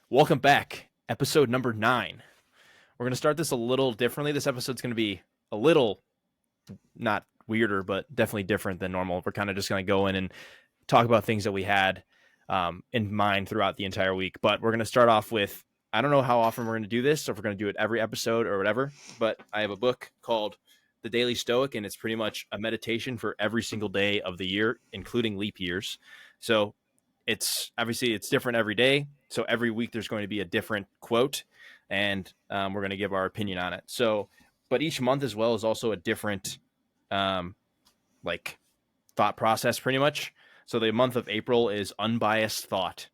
Welcome back. Episode number 9. We're going to start this a little differently. This episode's going to be a little not weirder, but definitely different than normal. We're kind of just going to go in and talk about things that we had in mind throughout the entire week. But we're going to start off with, I don't know how often we're going to do this, or if we're going to do it every episode or whatever, but I have a book called The Daily Stoic, and it's pretty much a meditation for every single day of the year, including leap years. So it's obviously it's different every day. So every week there's going to be a different quote, and we're going to give our opinion on it. So, but each month as well is also a different like thought process pretty much. So the month of April is unbiased thought.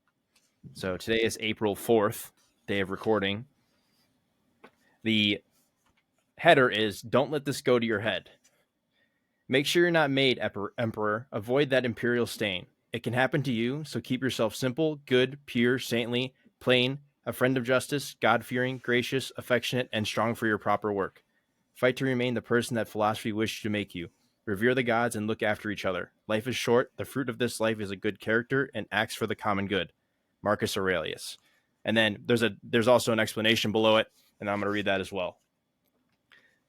So today is April 4th, day of recording. The header is don't let this go to your head. Make sure you're not made emperor. Avoid that imperial stain. It can happen to you, so keep yourself simple, good, pure, saintly, plain, a friend of justice, God-fearing, gracious, affectionate, and strong for your proper work. Fight to remain the person that philosophy wished to make you. Revere the gods and look after each other. Life is short. The fruit of this life is a good character and acts for the common good. Marcus Aurelius. And then there's also an explanation below it, and I'm going to read that as well.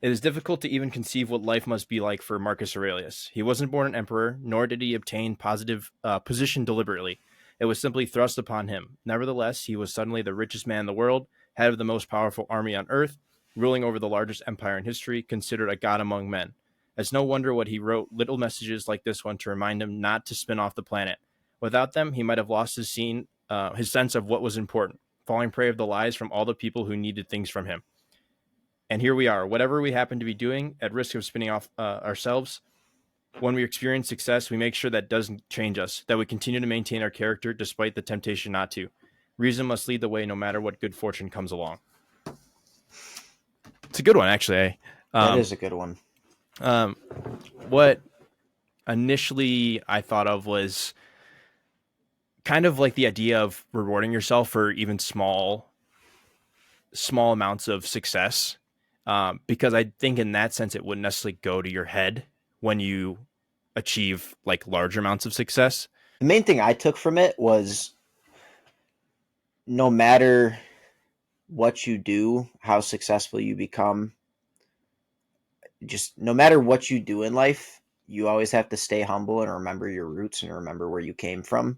It is difficult to even conceive what life must be like for Marcus Aurelius. He wasn't born an emperor, nor did he obtain position deliberately. It was simply thrust upon him. Nevertheless, he was suddenly the richest man in the world, head of the most powerful army on earth, ruling over the largest empire in history, considered a god among men. It's no wonder what he wrote little messages like this one to remind him not to spin off the planet. Without them, he might have lost his sense of what was important, falling prey of the lies from all the people who needed things from him. And here we are, whatever we happen to be doing, at risk of spinning off ourselves. When we experience success, we make sure that doesn't change us, that we continue to maintain our character despite the temptation not to. Reason must lead the way no matter what good fortune comes along. It's a good one, actually. That is a good one. What initially I thought of was kind of like the idea of rewarding yourself for even small amounts of success. Because I think in that sense, it wouldn't necessarily go to your head when you achieve like large amounts of success. The main thing I took from it was no matter what you do, how successful you become, just no matter what you do in life, you always have to stay humble and remember your roots and remember where you came from,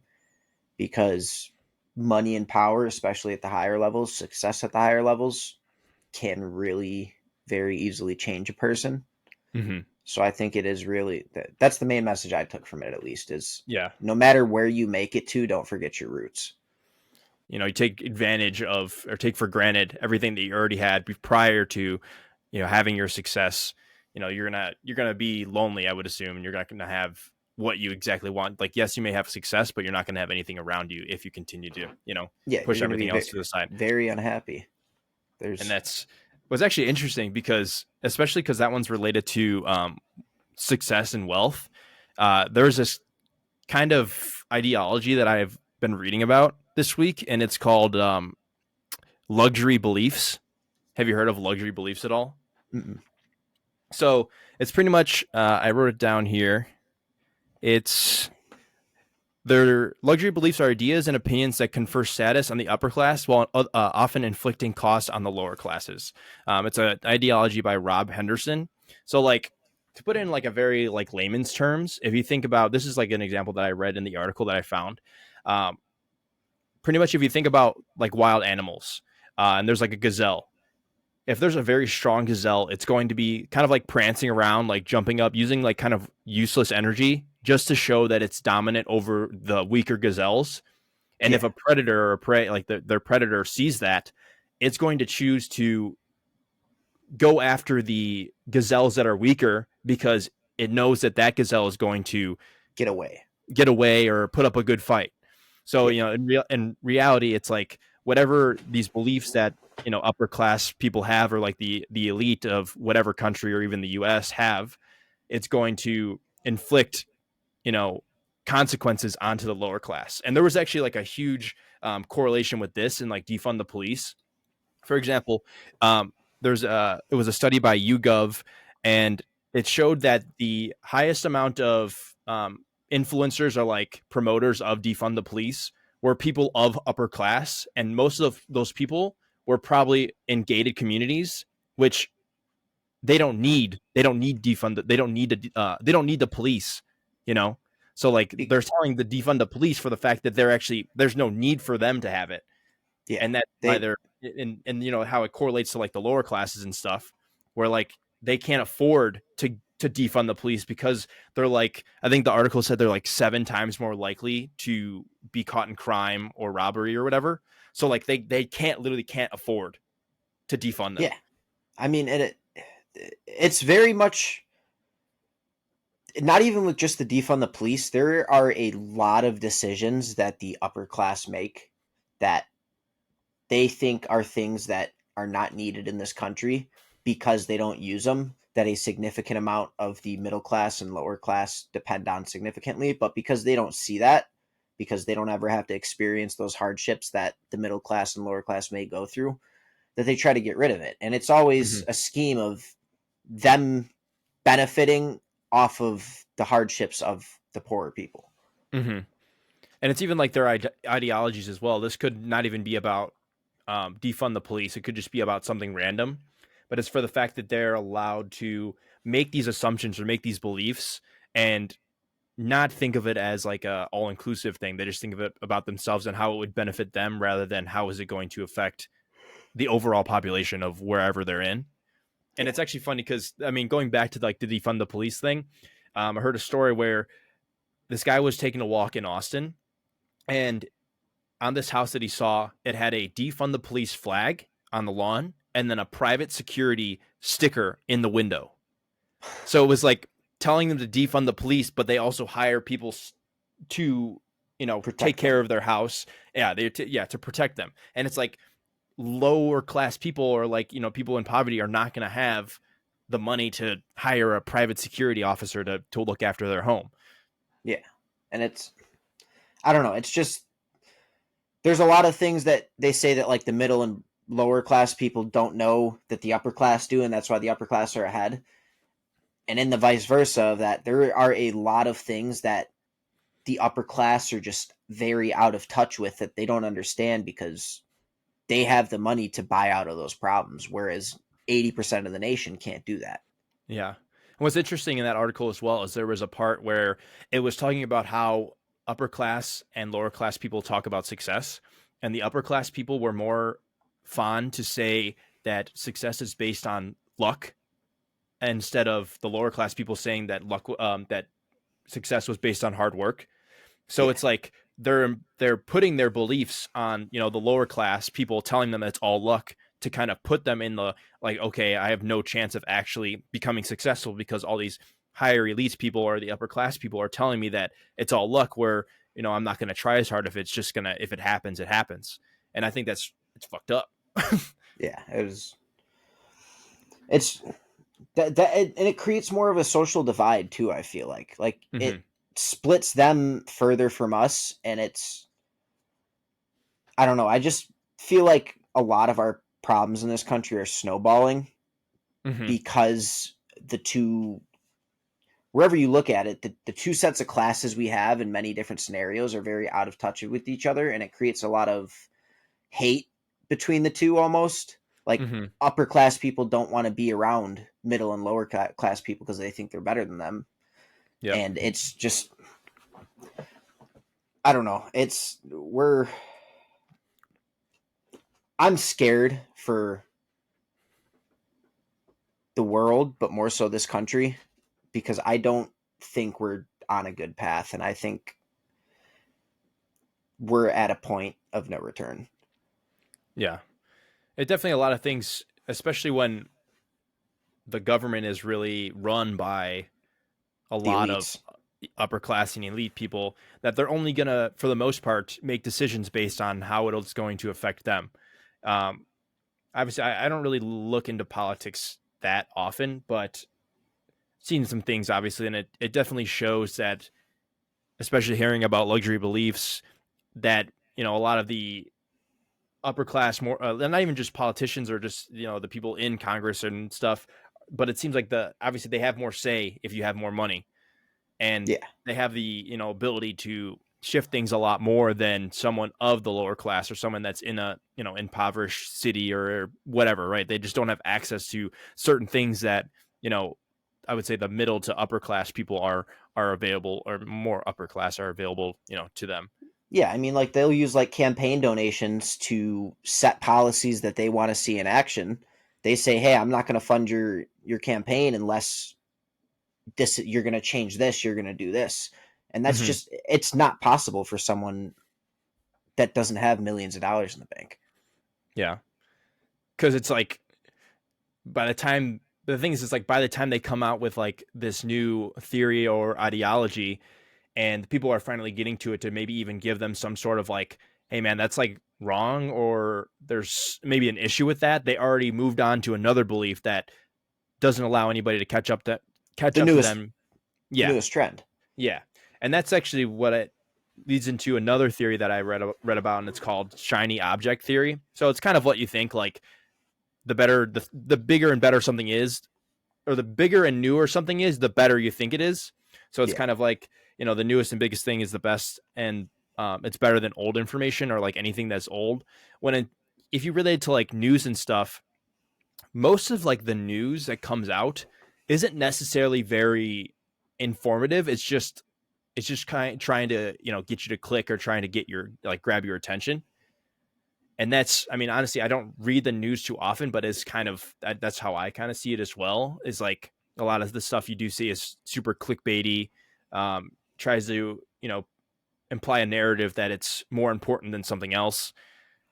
because money and power, especially at the higher levels, success at the higher levels, can really very easily change a person. Mm-hmm. So I think it is really that's the main message I took from it, at least, is no matter where you make it to, don't forget your roots. You take advantage of or take for granted everything that you already had prior to, having your success. You're gonna be lonely, I would assume, and you're not gonna have what you exactly want. Like, yes, you may have success, but you're not gonna have anything around you if you continue to, push everything else to the side. Very unhappy. And that's was actually interesting especially because that one's related to success and wealth. There's this kind of ideology that I've been reading about this week, and it's called luxury beliefs. Have you heard of luxury beliefs at all? Mm-mm. So it's pretty much, I wrote it down here. Their luxury beliefs are ideas and opinions that confer status on the upper class while often inflicting costs on the lower classes. It's an ideology by Rob Henderson. So, like, to put it in like a very like layman's terms, if you think about, this is like an example that I read in the article that I found. Pretty much if you think about like wild animals, and there's like a gazelle. If there's a very strong gazelle, it's going to be kind of like prancing around, like jumping up, using like kind of useless energy just to show that it's dominant over the weaker gazelles. And if a predator or prey, like their predator, sees that, it's going to choose to go after the gazelles that are weaker because it knows that gazelle is going to get away or put up a good fight. So, in reality, it's like whatever these beliefs that, upper class people have, or like the elite of whatever country or even the US have, it's going to inflict, consequences onto the lower class. And there was actually like a huge correlation with this and like defund the police. For example, it was a study by YouGov, and it showed that the highest amount of influencers or like promoters of defund the police were people of upper class, and most of those people were probably in gated communities, which they don't need defund, they don't need the police, you know. So like Be- they're telling the defund the police for the fact that they're actually there's no need for them to have it, yeah, and that's why they they're and you know how it correlates to like the lower classes and stuff, where like they can't afford to defund the police because they're like, I think the article said they're like 7 times more likely to be caught in crime or robbery or whatever. So like they can't literally can't afford to defund them. yeah. I mean, it's very much not even with just the defund the police. There are a lot of decisions that the upper class make that they think are things that are not needed in this country because they don't use them, that a significant amount of the middle class and lower class depend on significantly. But because they don't see that, because they don't ever have to experience those hardships that the middle class and lower class may go through, that they try to get rid of it. And it's always Mm-hmm. a scheme of them benefiting off of the hardships of the poorer people. Mm-hmm. And it's even like their ideologies as well. This could not even be about defund the police. It could just be about something random, but it's for the fact that they're allowed to make these assumptions or make these beliefs and not think of it as like a all inclusive thing. They just think of it about themselves and how it would benefit them rather than how is it going to affect the overall population of wherever they're in. And Yeah. it's actually funny because I mean, going back to like the defund the police thing, I heard a story where this guy was taking a walk in Austin, and on this house that he saw, it had a defund the police flag on the lawn and then a private security sticker in the window. So it was like telling them to defund the police, but they also hire people to, you know, take Protect care them. of their house. Yeah, to protect them. And it's like lower class people or like, you know, people in poverty are not going to have the money to hire a private security officer to look after their home. Yeah. And it's, I don't know, it's just, there's a lot of things that they say that like the middle and lower class people don't know that the upper class do, and that's why the upper class are ahead. And in the vice versa of that, there are a lot of things that the upper class are just very out of touch with that they don't understand because they have the money to buy out of those problems, whereas 80% of the nation can't do that. Yeah. And what's interesting in that article as well is there was a part where it was talking about how upper class and lower class people talk about success. And the upper class people were more fond to say that success is based on luck instead of the lower class people saying that that success was based on hard work. So Yeah. it's like they're putting their beliefs on, you know, the lower class people, telling them it's all luck to kind of put them in the like, okay, I have no chance of actually becoming successful because all these higher elites people or the upper class people are telling me that it's all luck, where, you know, I'm not going to try as hard if it's just gonna, if it happens it happens. And I think that's, it's fucked up. Yeah. It's and it creates more of a social divide too. I feel like Hmm. it splits them further from us, and it's, I don't know. I just feel like a lot of our problems in this country are snowballing Hmm. because the two, wherever you look at it, the two sets of classes we have in many different scenarios are very out of touch with each other, and it creates a lot of hate between the two almost. Like Hmm. upper class people don't want to be around middle and lower class people because they think they're better than them. Yep. And it's just, I don't know. I'm scared for the world, but more so this country, because I don't think we're on a good path, and I think we're at a point of no return. Yeah. It definitely, a lot of things, especially when the government is really run by a The lot of elites. upper class and elite people, that they're only gonna, for the most part, make decisions based on how it's going to affect them. Um, Obviously, I don't really look into politics that often, but seen some things obviously, and it definitely shows that, especially hearing about luxury beliefs, that, you know, a lot of the upper class, more not even just politicians or just, you know, the people in Congress and stuff, but it seems like the obviously they have more say if you have more money, and Yeah. they have the, you know, ability to shift things a lot more than someone of the lower class or someone that's in a, impoverished city or whatever, right? They just don't have access to certain things that, I would say the middle to upper class people are available, or more upper class are available, to them. Yeah, I mean, like they'll use like campaign donations to set policies that they want to see in action. They say, "Hey, I'm not going to fund your campaign unless this you're going to change this, you're going to do this." And that's Mm-hmm. just it's not possible for someone that doesn't have millions of dollars in the bank. Yeah. Cause it's like, by the time the thing is, it's like by the time they come out with like this new theory or ideology, and people are finally getting to it to maybe even give them some sort of like, hey man, that's like wrong, or there's maybe an issue with that, they already moved on to another belief that doesn't allow anybody to catch The up to newest them. the Yeah. newest trend. Yeah. And that's actually what it leads into another theory that I read about, and it's called shiny object theory. So it's kind of what you think, like the better the bigger and better something is, or the bigger and newer something is, the better you think it is. So it's Yeah. kind of like, the newest and biggest thing is the best, and it's better than old information, or like anything that's old. If you relate to like news and stuff, most of like the news that comes out isn't necessarily very informative. It's just kind of trying to, get you to click, or trying to get your, like, grab your attention. And that's, I mean, honestly, I don't read the news too often, but it's kind of that's how I kind of see it as well. Is like a lot of the stuff you do see is super clickbaity, tries to, imply a narrative that it's more important than something else.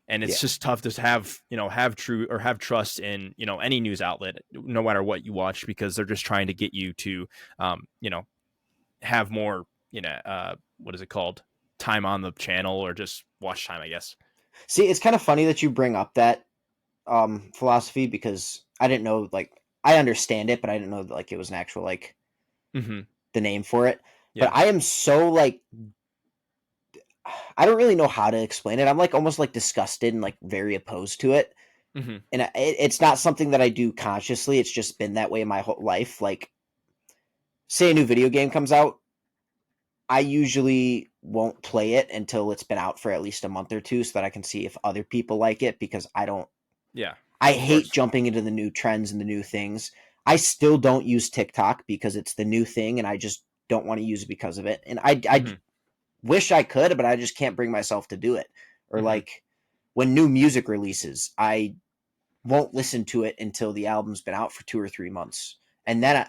And it's Yeah. just tough to have true or have trust in, any news outlet, no matter what you watch, because they're just trying to get you to, have more, what is it called? Time on the channel, or just watch time, I guess. See, it's kind of funny that you bring up that philosophy because I didn't know like I understand it, but I didn't know that, like it was an actual like Mm-hmm. the name for it. But Yeah. I am so like I don't really know how to explain it. I'm like almost like disgusted and like very opposed to it. Mm-hmm. And it's not something that I do consciously. It's just been that way my whole life. Like, say a new video game comes out, I usually won't play it until it's been out for at least a month or two, so that I can see if other people like it. Because I don't. Yeah. I Of hate course. jumping into the new trends and the new things. I still don't use TikTok because it's the new thing, and I just don't want to use it because of it. And I Mm-hmm. wish I could, but I just can't bring myself to do it. Or Mm-hmm. like when new music releases, I won't listen to it until the album's been out for 2 or 3 months. And then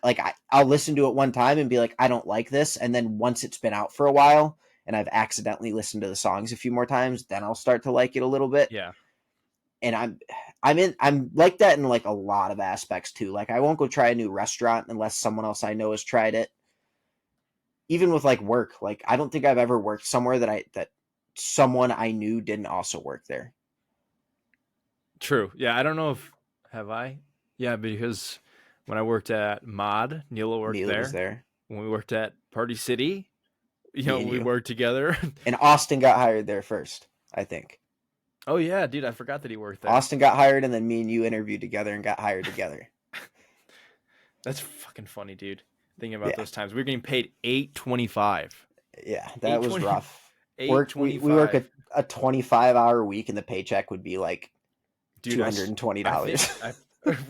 I'll listen to it one time and be like, I don't like this. And then once it's been out for a while and I've accidentally listened to the songs a few more times, then I'll start to like it a little bit. Yeah. And I'm like that in like a lot of aspects too. Like I won't go try a new restaurant unless someone else I know has tried it. Even with like work, like I don't think I've ever worked somewhere that someone I knew didn't also work there. True. Yeah. I don't know if have I. Yeah, because when I worked at Mod, Neela worked Neela was there. there, When we worked at Party City, me and we you. worked together. And Austin got hired there first, I think. Oh yeah, dude, I forgot that he worked there. Austin got hired, and then me and you interviewed together and got hired together. That's fucking funny, dude. Thinking about Yeah, those times, we were getting paid 8.25. yeah, that Eight was twenty. rough. Eight We work twenty-five. a 25-hour week, and the paycheck would be like Dude, I think $220.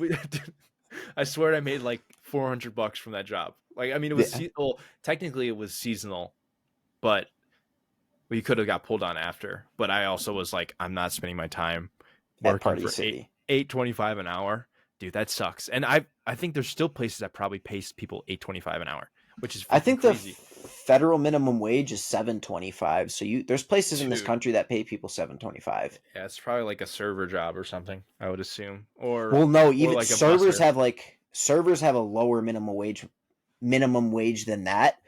we, I swear I made like $400 from that job. Like, I mean, it was Yeah, well, technically it was seasonal, but we could have got pulled on after. But I also was like, I'm not spending my time at working Party for City. 8.25 an hour. Dude, that sucks. And I think there's still places that probably pay people 8.25 an hour, which is I fucking think the crazy. federal minimum wage is 7.25. So there's places in this Dude, country that pay people 7.25. yeah, it's probably like a server job or something, I would assume, Well, no, or even like a busser. servers have a lower minimum wage than that.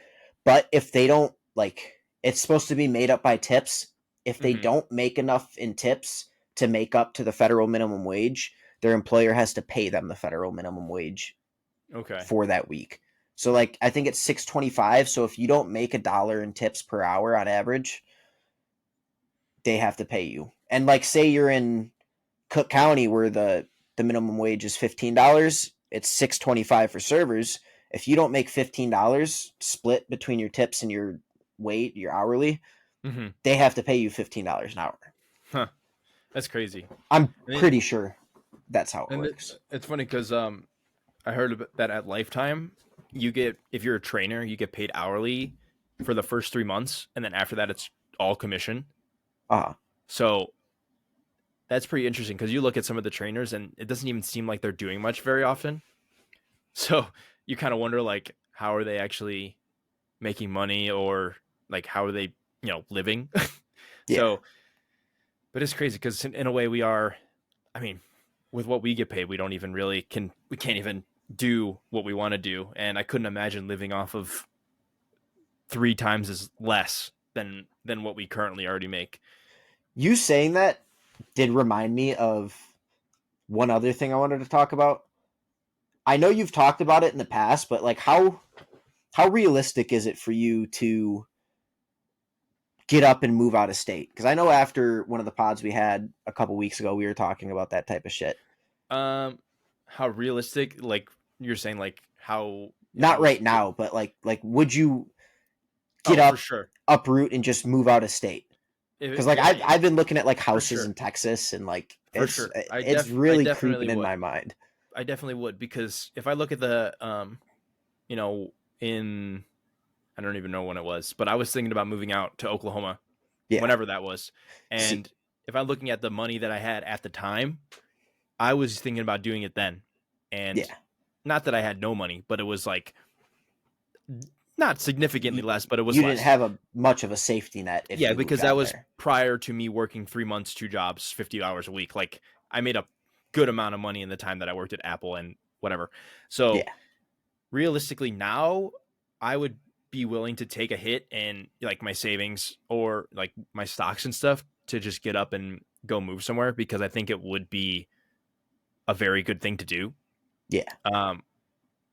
But if they don't like, it's supposed to be made up by tips. If they Hmm. don't make enough in tips to make up to the federal minimum wage, their employer has to pay them the federal minimum wage Okay. for that week. So like I think it's 6.25. So if you don't make $1 in tips per hour on average, they have to pay you. And like say you're in Cook County where the minimum wage is $15, it's 6.25 for servers. If you don't make $15 split between your tips and your hourly, Mm-hmm. they have to pay you $15 an hour. Huh. That's crazy. I'm And pretty sure that's how it works. it's funny because I heard that at Lifetime, you get if you're a trainer, you get paid hourly for the first 3 months, and then after that, it's all commission. Uh, So that's pretty interesting because you look at some of the trainers, and it doesn't even seem like they're doing much very often. So you kind of wonder like how are they actually making money, or like how are they living? yeah. So, but it's crazy because in a way we are. I mean, with what we get paid, we don't even really we can't even do what we want to do, and I couldn't imagine living off of 3 times as less than what we currently already make. You saying that did remind me of one other thing I wanted to talk about. I know you've talked about it in the past, but like how realistic is it for you to get up and move out of state? Because I know after one of the pods we had a couple weeks ago, we were talking about that type of shit. Um, how realistic? Like you're saying, like how if I Not was right to, now, but like would you get oh, for up, sure. uproot, and just move out of state? Because like Yeah, I've been looking at like for houses sure, in Texas, and like for sure. it's I really definitely creeping in would. my mind. I definitely would because if I look at the you know, in I don't even know when it was, but I was thinking about moving out to Oklahoma Yeah. whenever that was. See, And if I'm looking at the money that I had at the time, I was thinking about doing it then. And yeah. not that I had no money, but it was like not significantly You, less, but it was you didn't less. have a much of a safety net if Yeah, you moved because that out was there. prior to me working 3 months, 2 jobs, 50 hours a week. Like I made a good amount of money in the time that I worked at Apple and whatever. So Yeah. realistically now I would be willing to take a hit and like my savings or like my stocks and stuff to just get up and go move somewhere because I think it would be a very good thing to do. Yeah. Um,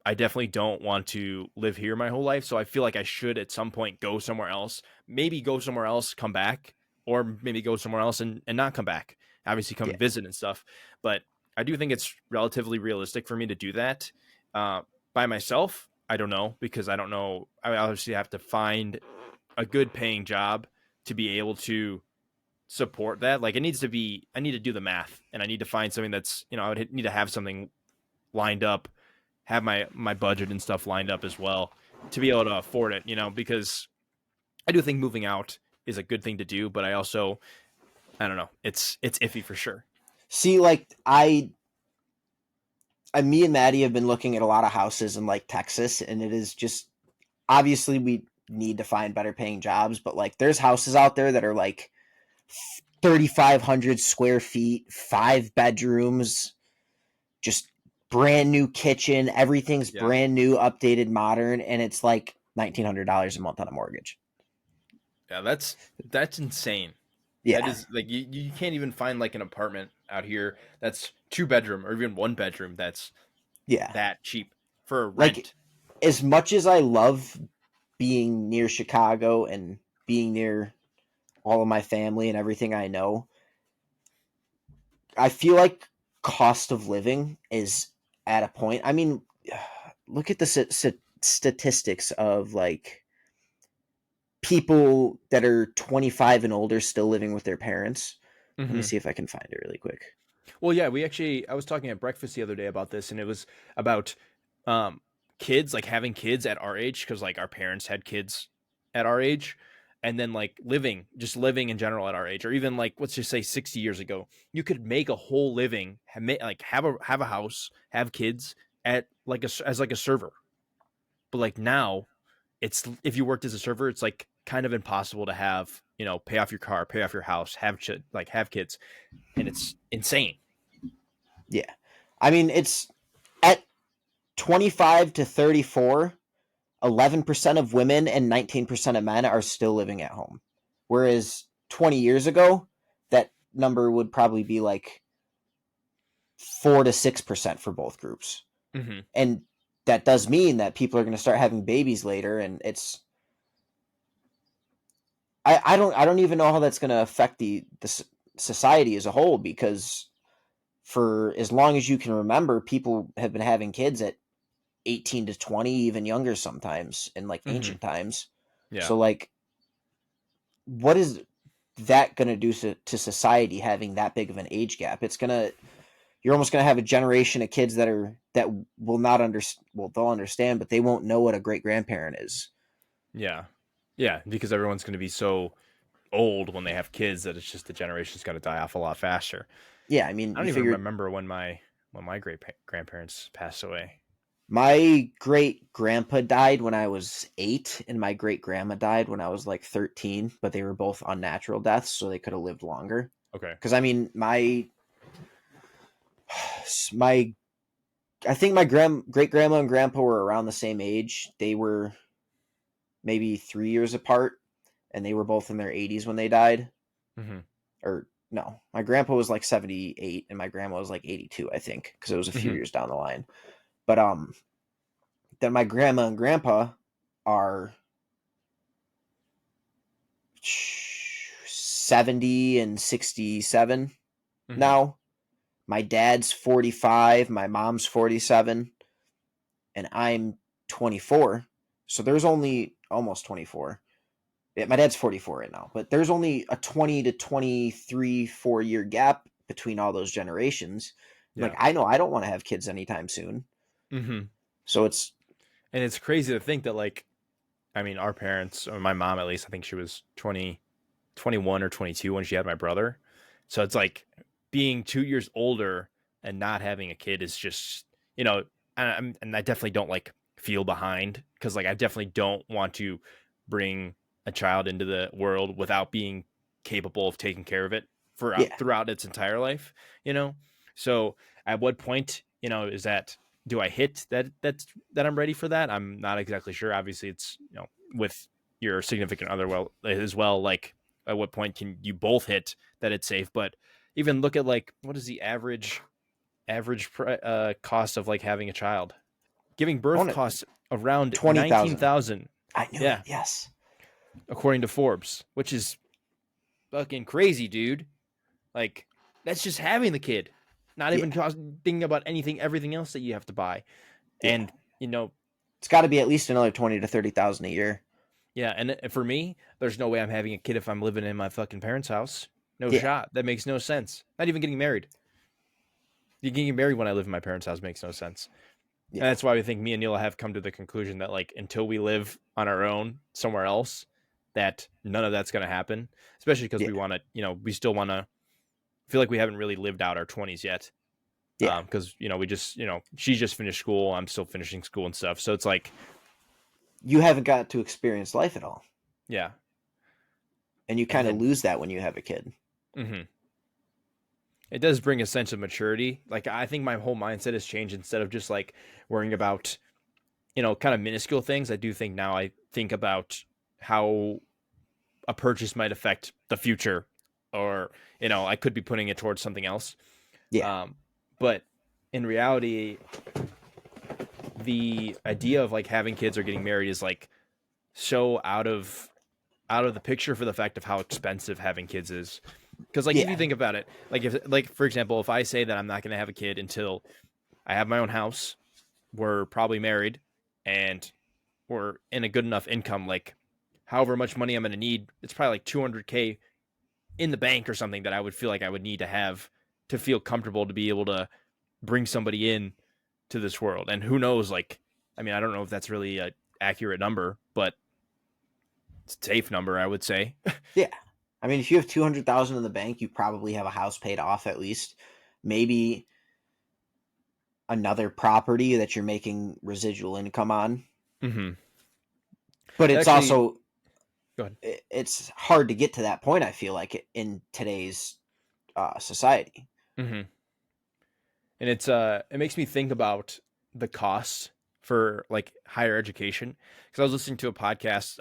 I definitely don't want to live here my whole life. So I feel like I should at some point go somewhere else, maybe go somewhere else, come back, or maybe go somewhere else and not come back. Obviously, come Yeah. and visit and stuff. But I do think it's relatively realistic for me to do that by myself. I don't know because I don't know. I obviously have to find a good paying job to be able to support that. Like it needs to be, I need to do the math and I need to find something that's, I would need to have something lined up, have my budget and stuff lined up as well to be able to afford it, because I do think moving out is a good thing to do, but I don't know, it's iffy for sure. See, like me and Maddie have been looking at a lot of houses in like Texas, and it is just obviously we need to find better paying jobs, but like there's houses out there that are like 3,500 square feet, 5 bedrooms, just brand new kitchen, everything's Yeah. brand new, updated, modern, and it's like $1,900 a month on a mortgage. Yeah, that's insane. That Yeah, is like you can't even find like an apartment out here that's 2 bedroom or even 1 bedroom that's yeah. that cheap for Like rent. as much as I love being near Chicago and being near all of my family and everything I know, I feel like cost of living is at a point. I mean, look at the statistics of like people that are 25 and older still living with their parents. Let me Hmm. see if I can find it really quick. Well, yeah, I was talking at breakfast the other day about this, and it was about um, kids, like having kids at our age, because like our parents had kids at our age, and then like just living in general at our age, or even like let's just say 60 years ago, you could make a whole living, like have a house, have kids at like as like a server, but like now, it's if you worked as a server, it's like kind of impossible to have pay off your car, pay off your house, like have kids, and it's insane. Yeah. I mean, it's at 25 to 34, 11% of women and 19% of men are still living at home. Whereas 20 years ago, that number would probably be like 4 to 6% for both groups. Hmm. And that does mean that people are going to start having babies later, and it's I don't even know how that's going to affect the society as a whole, because for as long as you can remember, people have been having kids at 18 to 20, even younger sometimes in like Hmm. ancient times. Yeah. So like what is that going to do to society having that big of an age gap? You're almost going to have a generation of kids that will not understand. Well, they'll understand, but they won't know what a great grandparent is. Yeah. Yeah, because everyone's going to be so old when they have kids that it's just the generation's got to die off a lot faster. Yeah, I mean, I don't you even figure remember when my great grandparents passed away. my great grandpa died when I was 8, and my great grandma died when I was like 13, but they were both unnatural deaths, so they could have lived longer. Okay. Because I mean, my I think my great grandma and grandpa were around the same age. They were maybe 3 years apart, and they were both in their 80s when they died. Mm-hmm. Or no, my grandpa was like 78, and my grandma was like 82, I think, because it was a few Mm-hmm. years down the line. But then my grandma and grandpa are 70 and 67 Mm-hmm. now. My dad's 45, my mom's 47, and I'm 24. So there's only almost 24. Yeah, my dad's 44 right now, but there's only a 20 to 23, 4 year gap between all those generations. Like, Yeah. I know I don't want to have kids anytime soon. Mm-hmm. So it's, And it's crazy to think that, like, I mean, our parents, or my mom at least, I think she was 21 or 22 when she had my brother. So it's like being 2 years older and not having a kid is just, you know, and I definitely don't like feel behind because like I definitely don't want to bring a child into the world without being capable of taking care of it for yeah, throughout its entire life, you know? So at what point, is that, do I hit that I'm ready for that? I'm not exactly sure. Obviously it's, with your significant other as well, like at what point can you both hit that it's safe? But even look at like what is the average cost of like having a child? Giving I birth want it costs around 20,000. 19,000. I knew it. Yeah, Yes. according to Forbes, which is fucking crazy, dude. Like that's just having the kid, not even Yeah. thinking about everything else that you have to buy. Yeah. And you know, It's got to be at least another 20 to 30,000 a year. yeah. And for me, there's no way I'm having a kid if I'm living in my fucking parents' house. No Yeah. shot. That makes no sense. Not even getting married. Getting married when I live in my parents' house makes no sense. And Yeah. that's why we think me and Neil have come to the conclusion that like until we live on our own somewhere else, that none of that's going to happen. Especially because Yeah. we want to, we still want to feel like we haven't really lived out our 20s yet. Yeah. Because we just, she just finished school, I'm still finishing school and stuff. So it's like, You haven't got to experience life at all. yeah. And you And kind of then, lose that when you have a kid. mhm. It does bring a sense of maturity. Like I think my whole mindset has changed. Instead of just like worrying about, kind of minuscule things, I do think now I think about how a purchase might affect the future, or I could be putting it towards something else. Yeah. But in reality, the idea of like having kids or getting married is like so out of the picture for the fact of how expensive having kids is. Because like if you Yeah. think about it, like if like for example, if I say that I'm not going to have a kid until I have my own house, we're probably married, and we're in a good enough income, like however much money I'm going to need, it's probably like 200K in the bank or something that I would feel like I would need to have to feel comfortable to be able to bring somebody in to this world. And who knows, like, I mean, I don't know if that's really a accurate number, but it's a safe number, I would say. Yeah. I mean, if you have 200,000 in the bank, you probably have a house paid off at least. Maybe another property that you're making residual income on. Mm-hmm. But it's Actually, also go ahead. it's hard to get to that point, I feel like, in today's society. Mm-hmm. And it makes me think about the costs for like higher education, because I was listening to a podcast,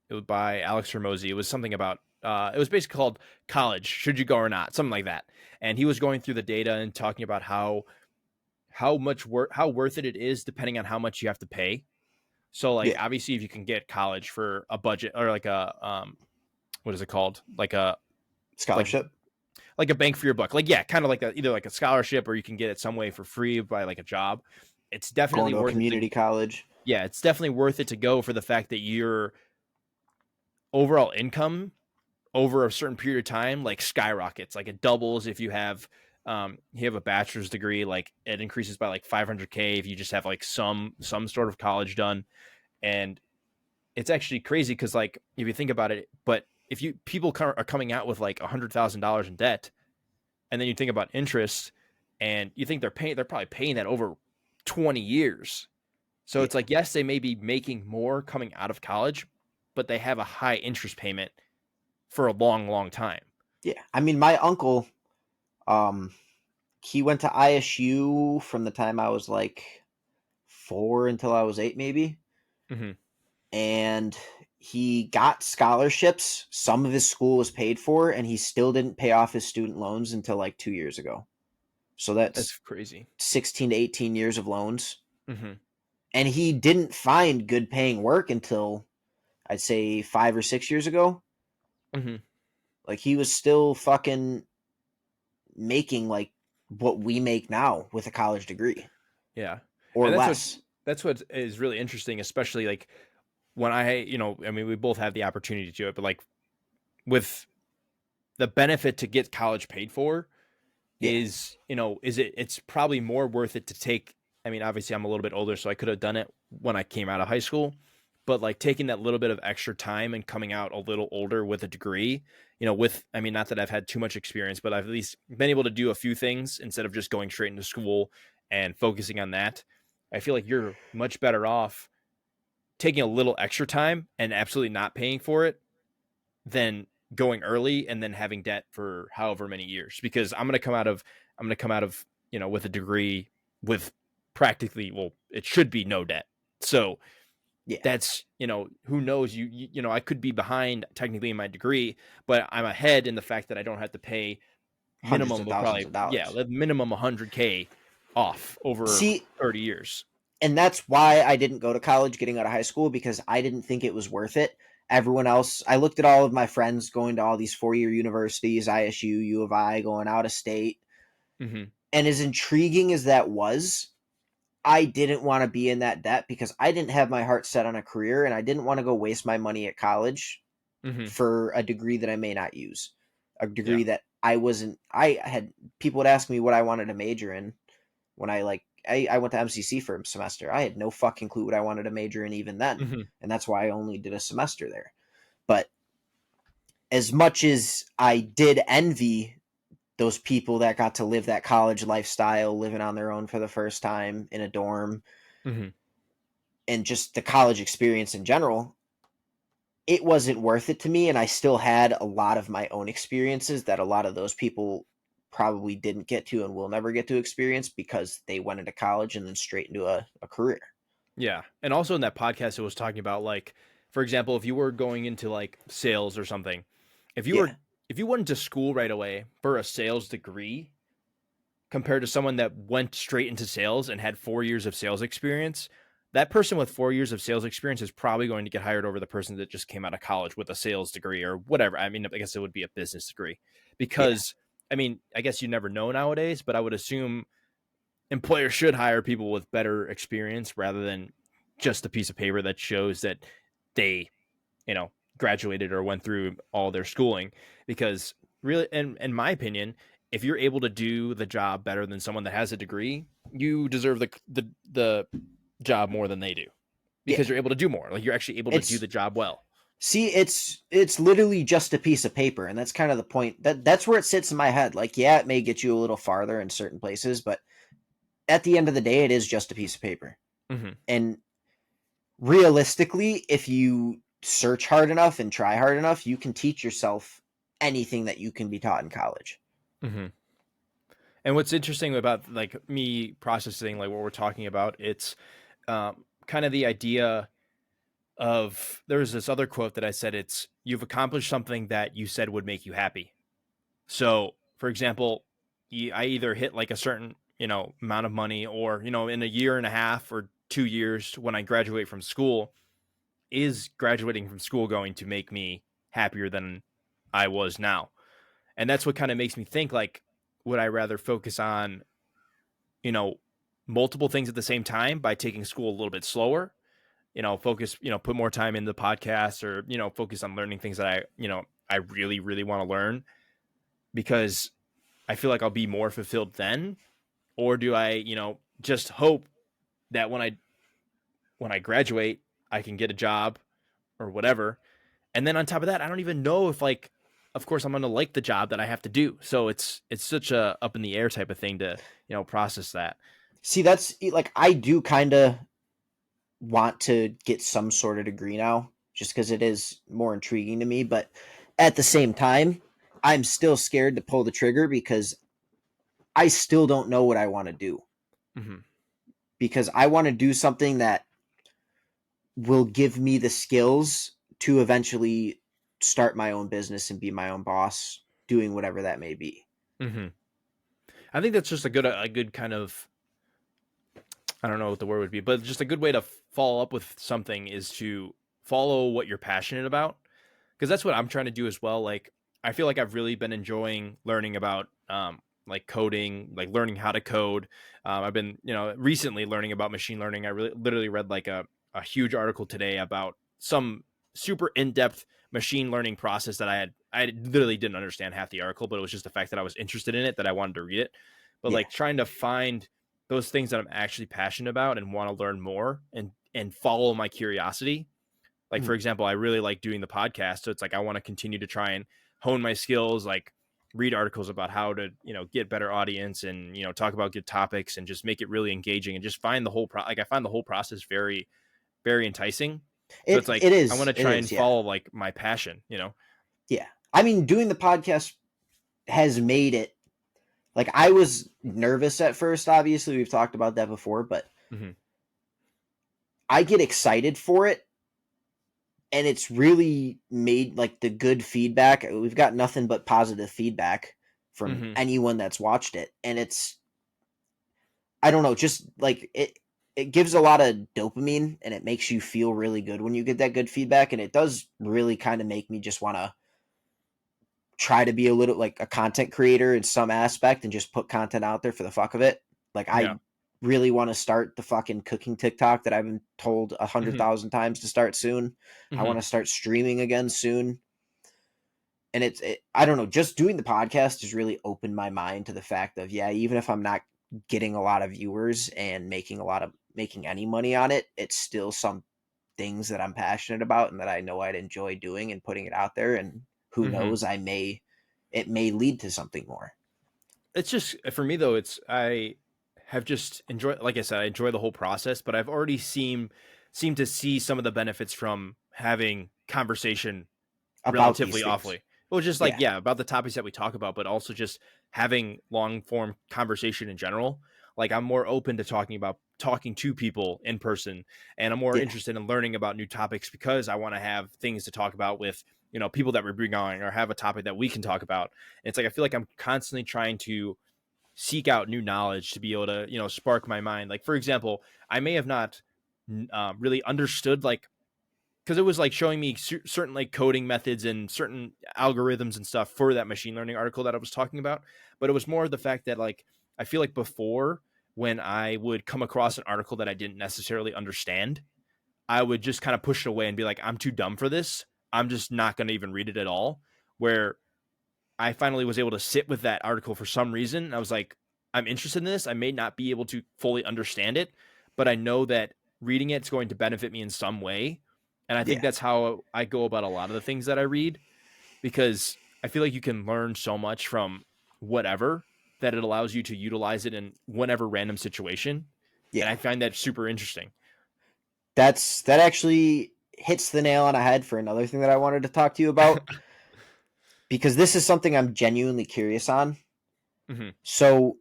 it was by Alex Hermosi. It was something about it was basically called College, Should You Go or Not, something like that. And he was going through the data and talking about how worth it is depending on how much you have to pay. So like Yeah. obviously if you can get college for a budget, or like a what is it called, like Scholarship. like a bank for your buck. Like, yeah, kind of like either like a scholarship, or you can get it some way for free by like a job. It's Going definitely to a worth it to, community college. yeah, it's definitely worth it to go for the fact that your overall income over a certain period of time, like skyrockets, like it doubles if you have a bachelor's degree, like it increases by like 500K if you just have like some sort of college done. And it's actually crazy because like if you think about it, but if you people are coming out with like $100,000 in debt, and then you think about interest, and you think they're probably paying that over 20 years. So Yeah. it's like, yes, they may be making more coming out of college, but they have a high interest payment for a long, long time. Yeah. I mean, my uncle, um, he went to ISU from the time I was like 4 until I was 8, maybe. Mm-hmm. And he got scholarships. Some of his school was paid for, and he still didn't pay off his student loans until like 2 years ago. So That's that's crazy. 16 to 18 years of loans. Mm-hmm. And he didn't find good paying work until I'd say 5 or 6 years ago. Mm-hmm. Like he was still fucking making like what we make now with a college degree Yeah. or And less. that's what is really interesting, especially like when I mean, we both have the opportunity to do it, but like with the benefit to get college paid for Yeah, it's probably more worth it to take. I mean, obviously I'm a little bit older, so I could have done it when I came out of high school, but like taking that little bit of extra time and coming out a little older with a degree, I mean, not that I've had too much experience, but I've at least been able to do a few things instead of just going straight into school and focusing on that. I feel like you're much better off taking a little extra time and absolutely not paying for it than going early and then having debt for however many years, because I'm going to come out of with a degree with practically, well, it should be no debt. So yeah, that's, who knows, I could be behind technically in my degree, but I'm ahead in the fact that I don't have to pay hundreds minimum of of thousands probably, of yeah, dollars. minimum 100K off over See, 30 years. and that's why I didn't go to college getting out of high school because I didn't think it was worth it. Everyone else, I looked at all of my friends going to all these 4 year universities, ISU, U of I, going out of state. Hmm. And as intriguing as that was, I didn't want to be in that debt because I didn't have my heart set on a career and I didn't want to go waste my money at college Hmm. for a degree that I may not use. A Yeah. degree that I had people would ask me what I wanted to major in when I went to MCC for a semester. I had no fucking clue what I wanted to major in even then. Hmm. And that's why I only did a semester there. But as much as I did envy those people that got to live that college lifestyle, living on their own for the first time in a dorm, Hmm. and just the college experience in general, it wasn't worth it to me. And I still had a lot of my own experiences that a lot of those people probably didn't get to and will never get to experience because they went into college and then straight into a career. Yeah. And also in that podcast, it was talking about like, for example, if you were going into like sales or something, if you Yeah. were, if you went to school right away for a sales degree compared to someone that went straight into sales and had 4 years of sales experience, that person with 4 years of sales experience is probably going to get hired over the person that just came out of college with a sales degree or whatever. I mean, I guess it would be a business degree Yeah. because, I mean, I guess you never know nowadays, but I would assume employers should hire people with better experience rather than just a piece of paper that shows that they, you know, graduated or went through all their schooling. Because really, in my opinion, if you're able to do the job better than someone that has a degree, you deserve the job more than they do Yeah. because you're able to do more. Like you're actually able to do It's the job well. See, it's literally just a piece of paper, and that's kind of the point. That's where it sits in my head. Like, yeah, it may get you a little farther in certain places, but at the end of the day, it is just a piece of paper. Hmm. And realistically, if you search hard enough and try hard enough, you can teach yourself anything that you can be taught in college. Hmm. And what's interesting about like me processing like what we're talking about, it's kind of the idea of there's this other quote that I said, it's you've accomplished something that you said would make you happy. So, for example, I either hit like a certain, amount of money or, in a year and a half or 2 years when I graduate from school, is graduating from school going to make me happier than I was now? And that's what kind of makes me think like, would I rather focus on, you know, multiple things at the same time by taking school a little bit slower, focus, put more time in the podcast or, focus on learning things that I I really, really want to learn, because I feel like I'll be more fulfilled then? Or do I, just hope that when I graduate, I can get a job or whatever. And then on top of that, I don't even know if, like, of course I'm going to like the job that I have to do. So it's such a up in the air type of thing to, process that. See, that's like, I do kind of want to get some sort of degree now, just because it is more intriguing to me. But at the same time, I'm still scared to pull the trigger because I still don't know what I want to do. Mm-hmm. Because I want to do something that will give me the skills to eventually start my own business and be my own boss, doing whatever that may be. Mm-hmm. I think that's just a good kind of, I don't know what the word would be, but just a good way to follow up with something is to follow what you're passionate about. Because that's what I'm trying to do as well. Like, I feel like I've really been enjoying learning about, like coding, like learning how to code. I've been, recently learning about machine learning. I really literally read like a huge article today about some super in-depth machine learning process that I literally didn't understand half the article, but it was just the fact that I was interested in it that I wanted to read it. But Yeah. like trying to find those things that I'm actually passionate about and want to learn more, and follow my curiosity. Like, for Mhm. example, I really like doing the podcast. So it's like I want to continue to try and hone my skills, like read articles about how to, get better audience, and, talk about good topics, and just make it really engaging, and just find the whole I find the whole process very, very enticing. So it's like It I want is. to It try is. and Yeah. follow like my passion. Yeah. I mean, doing the podcast has made it, like, I was nervous at first. Obviously, we've talked about that before, but Mm-hmm. I get excited for it, and it's really made, like, the good feedback. We've got nothing but positive feedback from Mm-hmm. anyone that's watched it, and it's, I don't know, just like it gives a lot of dopamine, and it makes you feel really good when you get that good feedback, and it does really kind of make me just want to try to be a little like a content creator in some aspect and just put content out there for the fuck of it. Like, Yeah. I really want to start the fucking cooking TikTok that I've been told a hundred Mm-hmm. thousand times to start soon. I Mm-hmm. want to start streaming again soon. And I don't know, just doing the podcast has really opened my mind to the fact of, yeah, even if I'm not getting a lot of viewers and making any money on it, it's still some things that I'm passionate about and that I know I'd enjoy doing and putting it out there. And who Mm-hmm. knows, it may lead to something more. It's just, for me though, I have just enjoyed, like I said, I enjoy the whole process, but I've already seem to see some of the benefits from having conversation About these relatively things. awfully. Well, just like, Yeah. yeah, about the topics that we talk about, but also just having long form conversation in general. Like, I'm more open to talking to people in person, and I'm more Yeah. interested in learning about new topics because I want to have things to talk about with, people that we bring on, or have a topic that we can talk about. And it's like I feel like I'm constantly trying to seek out new knowledge to be able to, spark my mind. Like, for example, I may have not really understood, like, because it was like showing me certain like coding methods and certain algorithms and stuff for that machine learning article that I was talking about. But it was more the fact that, like, I feel like before, when I would come across an article that I didn't necessarily understand, I would just kind of push it away and be like, I'm too dumb for this. I'm just not going to even read it at all. Where I finally was able to sit with that article for some reason. I was like, I'm interested in this. I may not be able to fully understand it, but I know that reading it's going to benefit me in some way. And I think Yeah. that's how I go about a lot of the things that I read, because I feel like you can learn so much from whatever, that it allows you to utilize it in whatever random situation. And Yeah. I find that super interesting. That actually hits the nail on the head for another thing that I wanted to talk to you about, because this is something I'm genuinely curious on. Mm-hmm. So,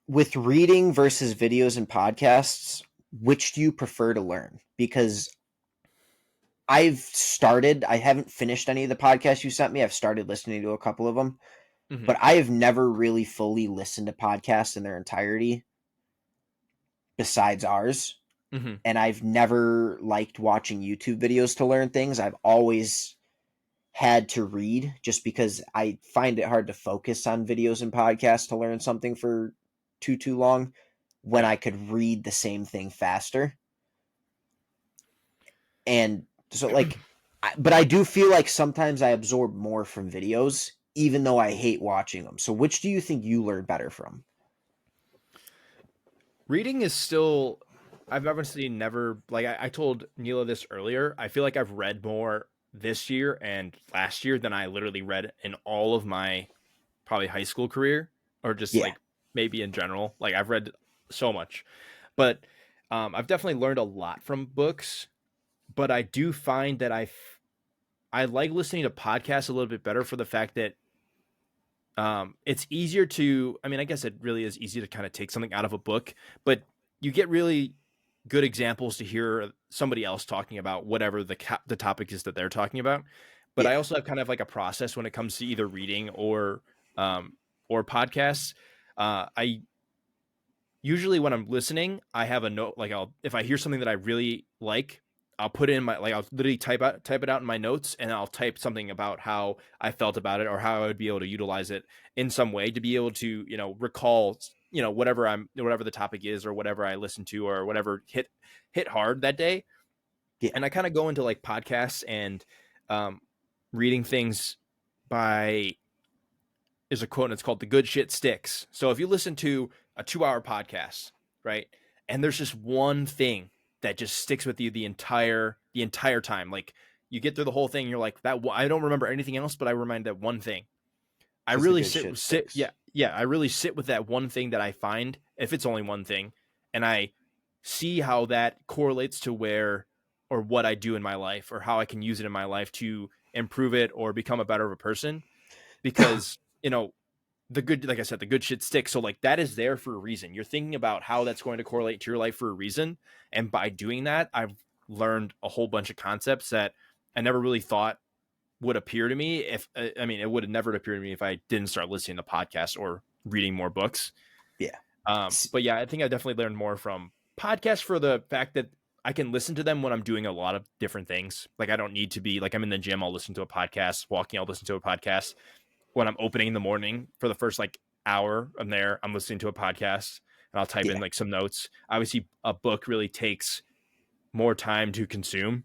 with reading versus videos and podcasts, which do you prefer to learn? Because I haven't finished any of the podcasts you sent me. I've started listening to a couple of them, Mm-hmm. but I have never really fully listened to podcasts in their entirety besides ours. Mm-hmm. And I've never liked watching YouTube videos to learn things. I've always had to read, just because I find it hard to focus on videos and podcasts to learn something for too long when Yeah. I could read the same thing faster. And so, like, but I do feel like sometimes I absorb more from videos, even though I hate watching them. So which do you think you learn better from? Reading is still, I've obviously never, like I told Neela this earlier, I feel like I've read more this year and last year than I literally read in all of my probably high school career, or just Yeah, like maybe in general. Like I've read so much, but I've definitely learned a lot from books. But I do find that I like listening to podcasts a little bit better for the fact that it's easier to, I mean, I guess it really is easy to kind of take something out of a book, but you get really good examples to hear somebody else talking about whatever the topic is that they're talking about. But I yeah, also have kind of like a process when it comes to either reading um or podcasts. I usually when I'm listening, I have a note, like I'll, if I hear something that I really like, I'll put it in my, like I'll literally type it out in my notes, and I'll type something about how I felt about it or how I would be able to utilize it in some way to be able to, recall, whatever the topic is or whatever I listened to or whatever hit hard that day. yeah. And I kind of go into like podcasts and um reading things by, is a quote, and it's called "The Good Shit Sticks." So if you listen to a 2 hour podcast, right, and there's just one thing that just sticks with you the entire time, like you get through the whole thing, you're like, that I don't remember anything else, but I remember that one thing. I Because the really good shit yeah, sticks. yeah, I really sit with that one thing that I find, if it's only one thing, and I see how that correlates to where or what I do in my life or how I can use it in my life to improve it or become a better of a person. Because the good, like I said, the good shit sticks. So like that is there for a reason. You're thinking about how that's going to correlate to your life for a reason. And by doing that, I've learned a whole bunch of concepts that I never really thought would appear to me. If I mean, it would have never appeared to me if I didn't start listening to podcasts or reading more books. Yeah. But yeah, I think I definitely learned more from podcasts for the fact that I can listen to them when I'm doing a lot of different things. Like I don't need to be like, I'm in the gym, I'll listen to a podcast. Walking, I'll listen to a podcast. When I'm opening in the morning for the first like hour, I'm there, I'm listening to a podcast, and I'll type in Yeah. like some notes. Obviously, a book really takes more time to consume,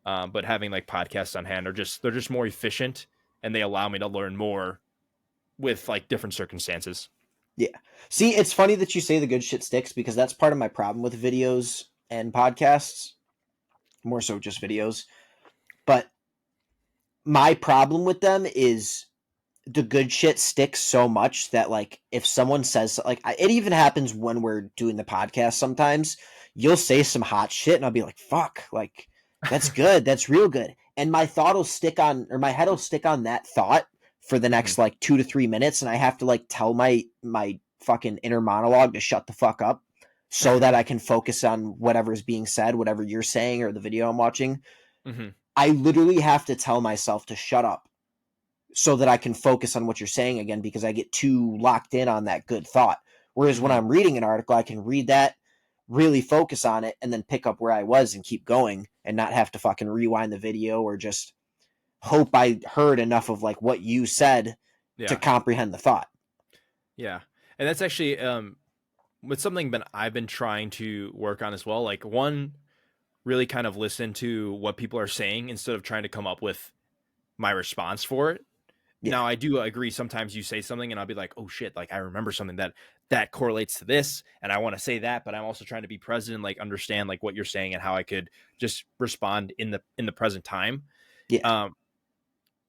but having like podcasts on hand they're just more efficient, and they allow me to learn more with like different circumstances. Yeah. See, it's funny that you say the good shit sticks because that's part of my problem with videos and podcasts, more so just videos. But my problem with them is the good shit sticks so much that like if someone says like it even happens when we're doing the podcast sometimes you'll say some hot shit and I'll be like fuck like that's good, that's real good, and my thought will stick on, or my head will stick on that thought for the Hmm. next like 2 to 3 minutes, and I have to like tell my fucking inner monologue to shut the fuck up so that I can focus on whatever's being said, whatever you're saying or the video I'm watching. Hmm. I literally have to tell myself to shut up so that I can focus on what you're saying again because I get too locked in on that good thought. Whereas when Hmm. I'm reading an article, I can read that, really focus on it, and then pick up where I was and keep going and not have to fucking rewind the video or just hope I heard enough of like what you said to Yeah, comprehend the thought. yeah, and that's actually with something that I've been trying to work on as well. Like one, really kind of listen to what people are saying instead of trying to come up with my response for it. Yeah. Now I do agree, sometimes you say something and I'll be like, oh shit, like I remember something that correlates to this and I want to say that, but I'm also trying to be present and like understand like what you're saying and how I could just respond in the present time. Yeah. um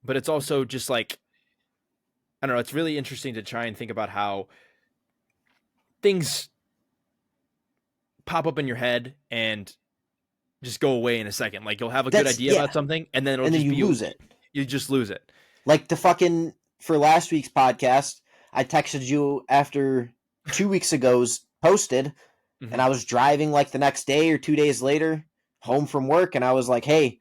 but it's also just like, I don't know, it's really interesting to try and think about how things pop up in your head and just go away in a second. Like you'll have a good That's, idea yeah. about something and then it'll And then just you be, lose it. you just lose it. Like the fucking, for last week's podcast, I texted you after 2 weeks ago's posted, and Hmm. I was driving like the next day or 2 days later home from work, and I was like, hey,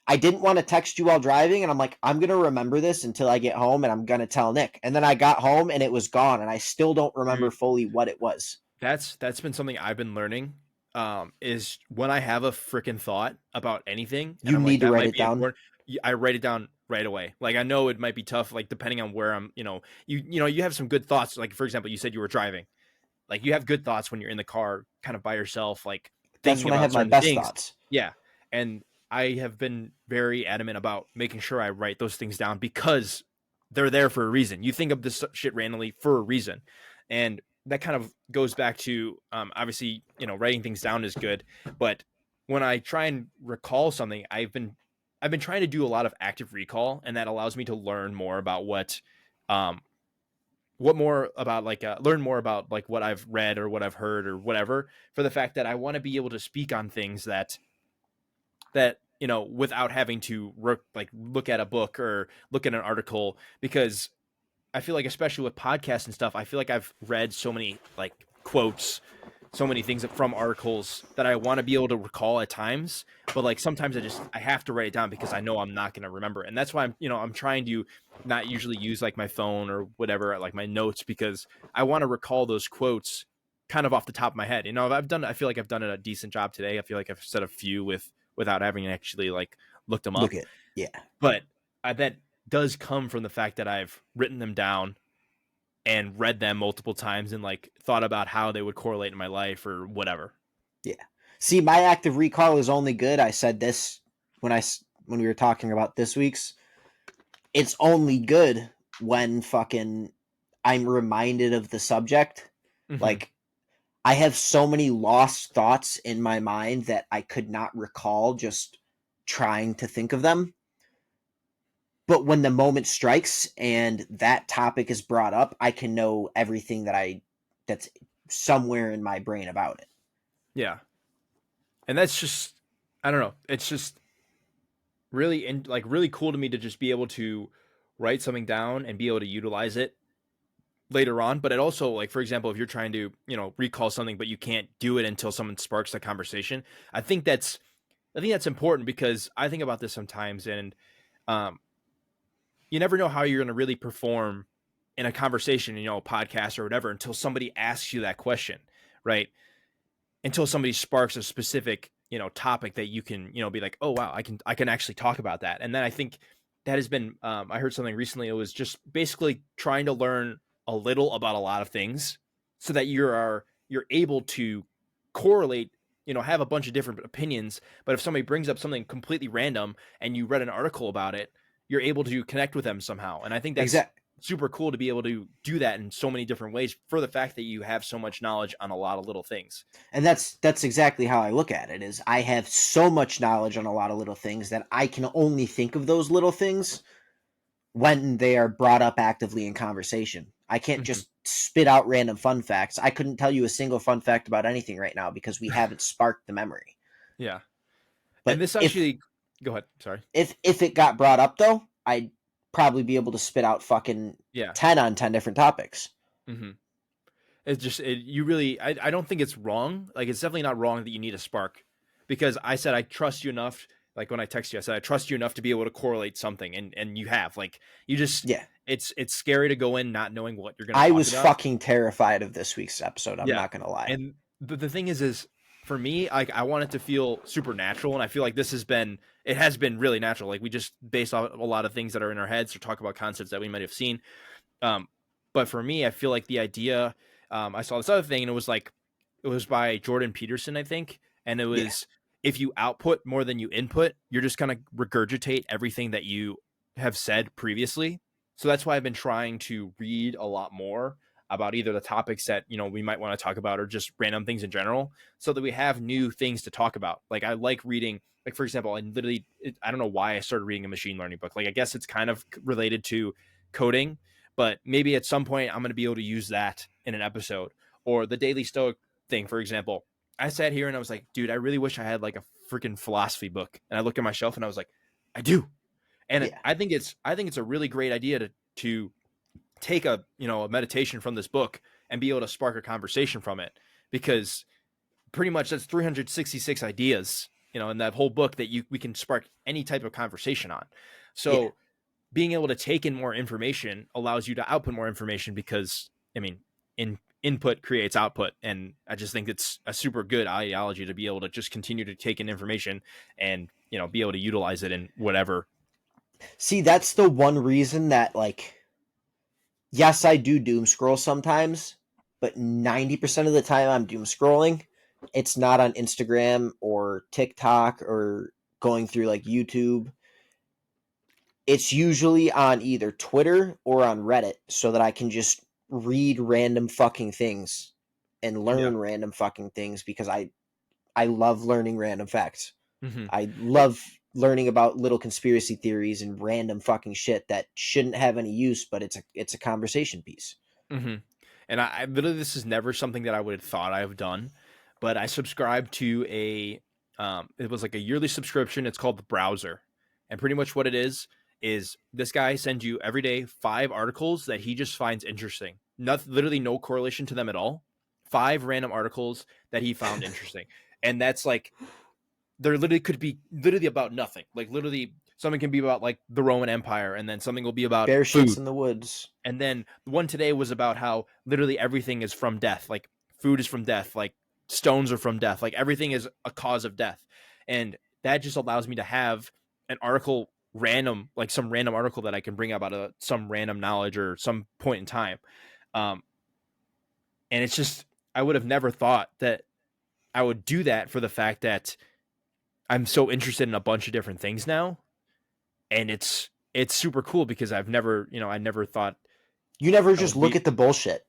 I didn't want to text you while driving, and I'm like, I'm gonna remember this until I get home, and I'm gonna tell Nick. And then I got home and it was gone, and I still don't remember Dude, fully what it was. that's been something I've been learning. Is when I have a freaking thought about anything and You I'm like, need to that write might it be down. important, I write it down right away. Like I know it might be tough, like depending on where I'm, you have some good thoughts. Like for example, you said you were driving. Like you have good thoughts when you're in the car, kind of by yourself, like That's thinking when I about have my certain best things. thoughts. Yeah. And I have been very adamant about making sure I write those things down because they're there for a reason. You think of this shit randomly for a reason. And that kind of goes back to obviously, writing things down is good, but when I try and recall something, I've been trying to do a lot of active recall, and that allows me to learn more about what more about like learn more about like what I've read or what I've heard or whatever, for the fact that I want to be able to speak on things that without having to look at a book or look at an article, because I feel like, especially with podcasts and stuff, I feel like I've read so many like quotes, so many things from articles that I want to be able to recall at times, but like sometimes I have to write it down because I know I'm not going to remember. And that's why I'm trying to not usually use like my phone or whatever, like my notes, because I want to recall those quotes kind of off the top of my head. I feel like I've done a decent job today. I feel like I've said a few without having actually like looked them Look up, at, yeah. but that does come from the fact that I've written them down and read them multiple times and like thought about how they would correlate in my life or whatever. Yeah. See, my active recall is only good. I said this when we were talking about this week's. It's only good when fucking I'm reminded of the subject. Mm-hmm. Like, I have so many lost thoughts in my mind that I could not recall just trying to think of them. But when the moment strikes and that topic is brought up, I can know everything that's somewhere in my brain about it. Yeah. And that's just, I don't know. It's just really really cool to me to just be able to write something down and be able to utilize it later on. But it also, like, for example, if you're trying to, recall something, but you can't do it until someone sparks the conversation, I think that's important, because I think about this sometimes, and um, you never know how you're going to really perform in a conversation, a podcast or whatever, until somebody asks you that question, right? Until somebody sparks a specific, topic that you can, be like, oh wow, I can actually talk about that. And then I think that has been, I heard something recently. It was just basically trying to learn a little about a lot of things, so that you're able to correlate, have a bunch of different opinions. But if somebody brings up something completely random and you read an article about it, you're able to connect with them somehow. And I think that's Exact super cool to be able to do that in so many different ways, for the fact that you have so much knowledge on a lot of little things. and that's exactly how I look at it. Is I have so much knowledge on a lot of little things that I can only think of those little things when they are brought up actively in conversation. I can't Mm-hmm. just spit out random fun facts. I couldn't tell you a single fun fact about anything right now because we haven't sparked the memory. Yeah. And But this actually, go ahead. Sorry. if it got brought up though, I'd probably be able to spit out fucking Yeah. 10 on 10 different topics. Mm-hmm. It's just, you really, I don't think it's wrong. Like, it's definitely not wrong that you need a spark, because I said, I trust you enough. Like, when I text you, I said, I trust you enough to be able to correlate something. And you have, like, you just, Yeah. it's scary to go in not knowing what you're going to I talk was about. fucking terrified of this week's episode. I'm Yeah. not going to lie. And the thing is for me, like, I want it to feel supernatural. And I feel like it has been really natural. Like, we just based off a lot of things that are in our heads, or talk about concepts that we might have seen. Um, but for me, I feel like the idea, I saw this other thing, and it was by Jordan Peterson, I think. And it Yeah. was, if you output more than you input, you're just going to regurgitate everything that you have said previously. So that's why I've been trying to read a lot more about either the topics that, we might want to talk about, or just random things in general, so that we have new things to talk about. Like, I like reading, like, for example, I don't know why I started reading a machine learning book. Like, I guess it's kind of related to coding, but maybe at some point I'm going to be able to use that in an episode. Or the Daily Stoic thing, for example. I sat here and I was like, dude, I really wish I had like a freaking philosophy book. And I looked at my shelf and I was like, I do. And Yeah. I think it's a really great idea to take a meditation from this book and be able to spark a conversation from it, because pretty much that's 366 ideas, in that whole book, that we can spark any type of conversation on. Yeah. So being able to take in more information allows you to output more information, because, I mean, input creates output. And I just think it's a super good ideology to be able to just continue to take in information and, be able to utilize it in whatever. See, that's the one reason that, like, yes, I do doom scroll sometimes, but 90% of the time I'm doom scrolling, it's not on Instagram or TikTok or going through like YouTube, it's usually on either Twitter or on Reddit so that I can just read random fucking things and Yeah. learn random fucking things because I love learning random facts. Mm-hmm. I love learning about little conspiracy theories and random fucking shit that shouldn't have any use, but it's a conversation piece. Mm-hmm. And I literally, this is never something that I would have thought I have done, but I subscribe to it was like a yearly subscription. It's called the Browser. And pretty much what it is this guy sends you every day 5 articles that he just finds interesting. Literally no correlation to them at all. 5 random articles that he found interesting. And that's like, there literally could be literally about nothing. Like literally something can be about like the Roman Empire, and then something will be about Bear food. shits in the woods. And then the one today was about how literally everything is from death. Like food is from death. Like stones are from death. Like everything is a cause of death. And that just allows me to have an article random, like some random article that I can bring about some random knowledge or some point in time. And it's just, I would have never thought that I would do that for the fact that I'm so interested in a bunch of different things now. And it's super cool because I never thought You never I just would look be. at the bullshit.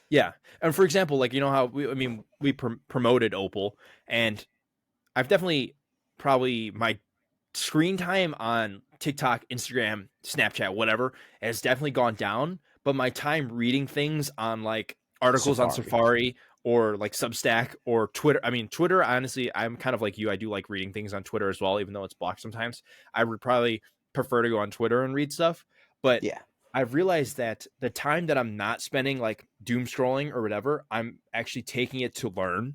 Yeah. And for example, like, how we promoted Opal, and I've definitely probably my screen time on TikTok, Instagram, Snapchat, whatever, has definitely gone down. But my time reading things on like articles on Safari or like Substack or Twitter. I mean, Twitter, honestly, I'm kind of like you. I do like reading things on Twitter as well, even though it's blocked sometimes. I would probably prefer to go on Twitter and read stuff. But Yeah. I've realized that the time that I'm not spending like doom scrolling or whatever, I'm actually taking it to learn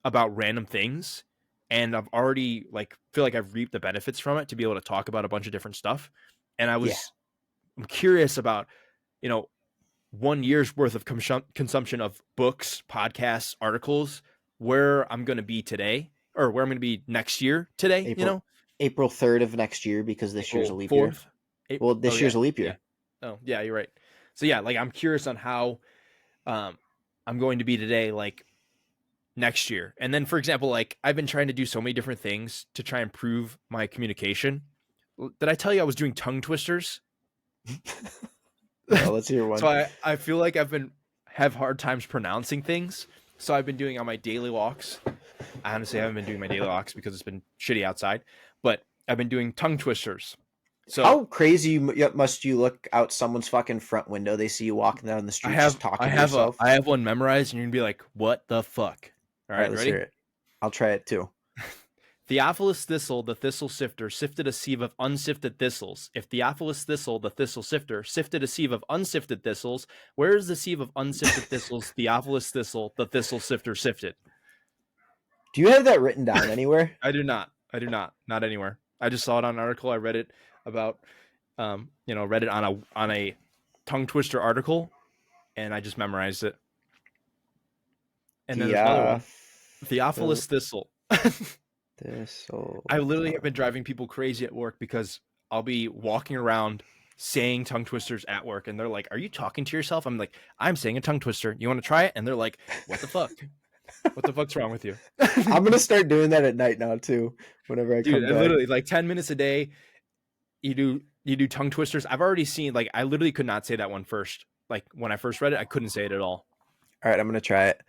about random things. And I've already like feel like I've reaped the benefits from it to be able to talk about a bunch of different stuff. And I'm curious about, 1 year's worth of consumption of books, podcasts, articles, where I'm going to be today or where I'm going to be next year today, April 3rd of next year because this year's a April leap 4th. year. Well, this year's a leap year. Yeah. Oh, yeah, you're right. So yeah, like I'm curious on how I'm going to be today, like next year. And then, for example, like I've been trying to do so many different things to try and improve my communication. Did I tell you I was doing tongue twisters? No, let's hear one. So I feel like have hard times pronouncing things. So I've been doing on my daily walks. I honestly haven't been doing my daily walks because it's been shitty outside, but I've been doing tongue twisters. So how crazy must you look out someone's fucking front window? They see you walking down the street just talking to yourself. I have one memorized, and you're gonna be like, "What the fuck?" All right, let's ready? hear it. I'll try it too. Theophilus Thistle, the thistle sifter, sifted a sieve of unsifted thistles. If Theophilus Thistle, the thistle sifter, sifted a sieve of unsifted thistles, where is the sieve of unsifted thistles Theophilus Thistle, the thistle sifter, sifted? Do you have that written down anywhere? I do not. Not anywhere. I just saw it on an article. I read it about, read it on a tongue twister article, and I just memorized it. And then there's another one, Theophilus Thistle. I literally have been driving people crazy at work because I'll be walking around saying tongue twisters at work, and they're like, "Are you talking to yourself?" I'm like, "I'm saying a tongue twister. You want to try it?" And they're like, "What the fuck? What the fuck's wrong with you?" I'm gonna start doing that at night now too. Whenever I come back. Literally like 10 minutes a day, you do tongue twisters. I've already seen, like, I literally could not say that one first. Like when I first read it, I couldn't say it at all. All right, I'm gonna try it.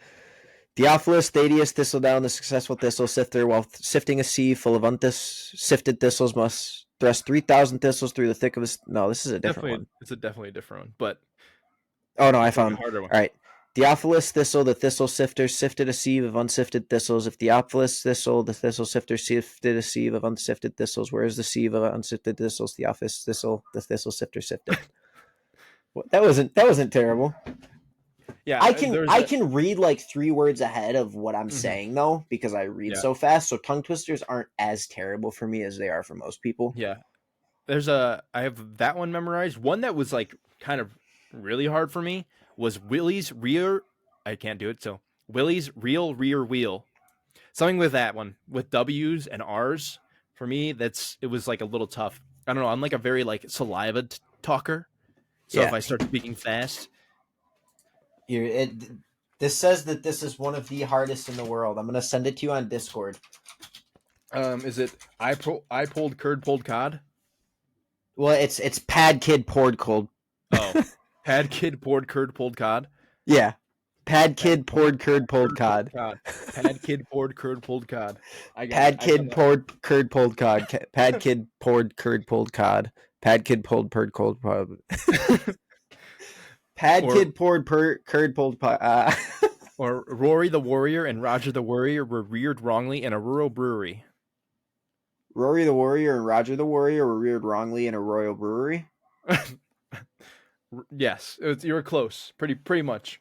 Theophilus Thaddeus Thistledown, the successful thistle sifter, while sifting a sieve full of unsifted thistles, must thrust 3,000 thistles through the thick of his. No, this is a different one. It's definitely a different one, but oh no, I found a harder one. All right. Theophilus Thistle, the thistle sifter, sifted a sieve of unsifted thistles. If Theophilus Thistle, the thistle sifter, sifted a sieve of unsifted thistles, where is the sieve of unsifted thistles? Theophilus Thistle, the thistle sifter, sifted. That wasn't terrible. Yeah, I can read like 3 words ahead of what I'm saying though, because I read so fast. So tongue twisters aren't as terrible for me as they are for most people. Yeah, I have that one memorized. One that was like kind of really hard for me was Willie's rear. I can't do it. So Willie's real rear wheel. Something with that one with W's and R's. For me, it was like a little tough. I don't know. I'm like a very like saliva talker. So if I start speaking fast. This says that this is one of the hardest in the world. I'm going to send it to you on Discord. Is it I pulled curd pulled cod? Well, it's pad kid poured cold. Oh, pad kid poured curd pulled cod. Yeah, pad Pad kid poured curd pulled curd pulled cod. cod. Pad kid poured curd pulled cod. I got it. Pad I got kid poured curd pulled cod. Pad kid poured curd pulled cod. Pad kid pulled curd cold. that. Pad or kid poured curd pulled. or Rory the Warrior and Roger the Warrior were reared wrongly in a rural brewery. Rory the Warrior and Roger the Warrior were reared wrongly in a royal brewery. Yes, you were close. Pretty much.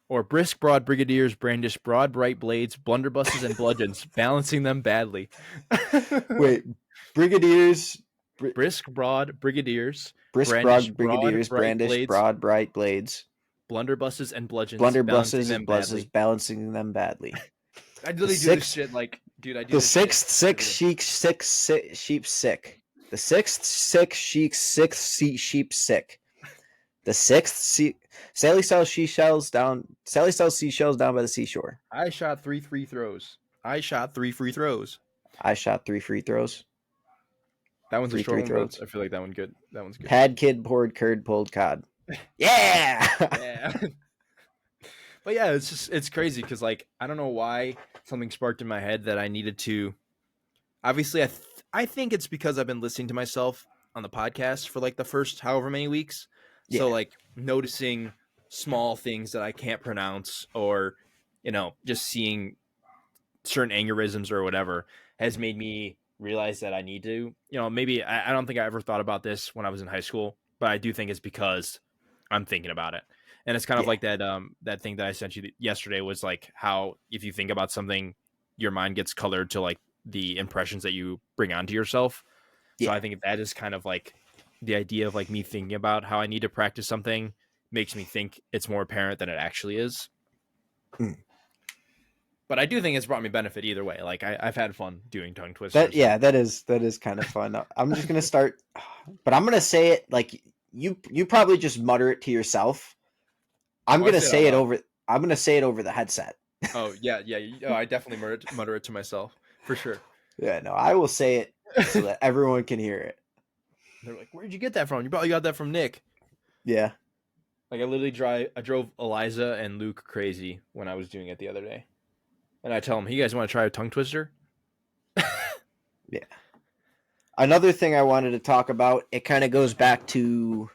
Or brisk broad brigadiers brandish broad bright blades, blunderbusses, and bludgeons, balancing them badly. Wait, brigadiers, Brisk broad brigadiers brisk brandish broad broad brigadiers bright brandish blades, broad bright blades. blunderbusses, and bludgeons, balancing Blunderbusses them and buses badly. balancing them badly. I The literally do this sixth, shit like, dude. I do the this shit sixth every six day. sheep sick. The sixth six sheep sick. The sixth Sally sells seashells down. Sally sells seashells down by the seashore. I shot three free throws. I shot three free throws. I shot 3 free throws. That one's a Three short free one, but throws. I feel like that one good. That one's good. Pad kid poured curd pulled cod. Yeah. Yeah. But yeah, it's crazy because like I don't know why something sparked in my head that I needed to. Obviously, I think it's because I've been listening to myself on the podcast for like the first however many weeks. So Yeah. like noticing small things that I can't pronounce, or just seeing certain aneurysms or whatever has made me realize that I need to. Maybe I don't think I ever thought about this when I was in high school, but I do think it's because I'm thinking about it. And it's kind of Yeah. like that thing that I sent you yesterday was like how if you think about something, your mind gets colored to like the impressions that you bring onto yourself. So Yeah. I think that is kind of like the idea of like me thinking about how I need to practice something makes me think it's more apparent than it actually is. Mm. But I do think it's brought me benefit either way. Like I've had fun doing tongue That twisters. yeah, that is kind of fun. I'm just gonna start, but I'm gonna say it like you probably just mutter it to yourself. I'm Oh, I gonna say it out say it loud. over. I'm gonna say it over the headset. Oh yeah, yeah. Oh, I definitely mutter it to myself for sure. Yeah, no, I will say it so that everyone can hear it. They're like, "Where'd you get that from? You probably got that from Nick." Yeah, Like I drove Eliza and Luke crazy when I was doing it the other day, and I tell them, "Hey, you guys want to try a tongue twister?" yeah. Another thing I wanted to talk about, it kind of goes back to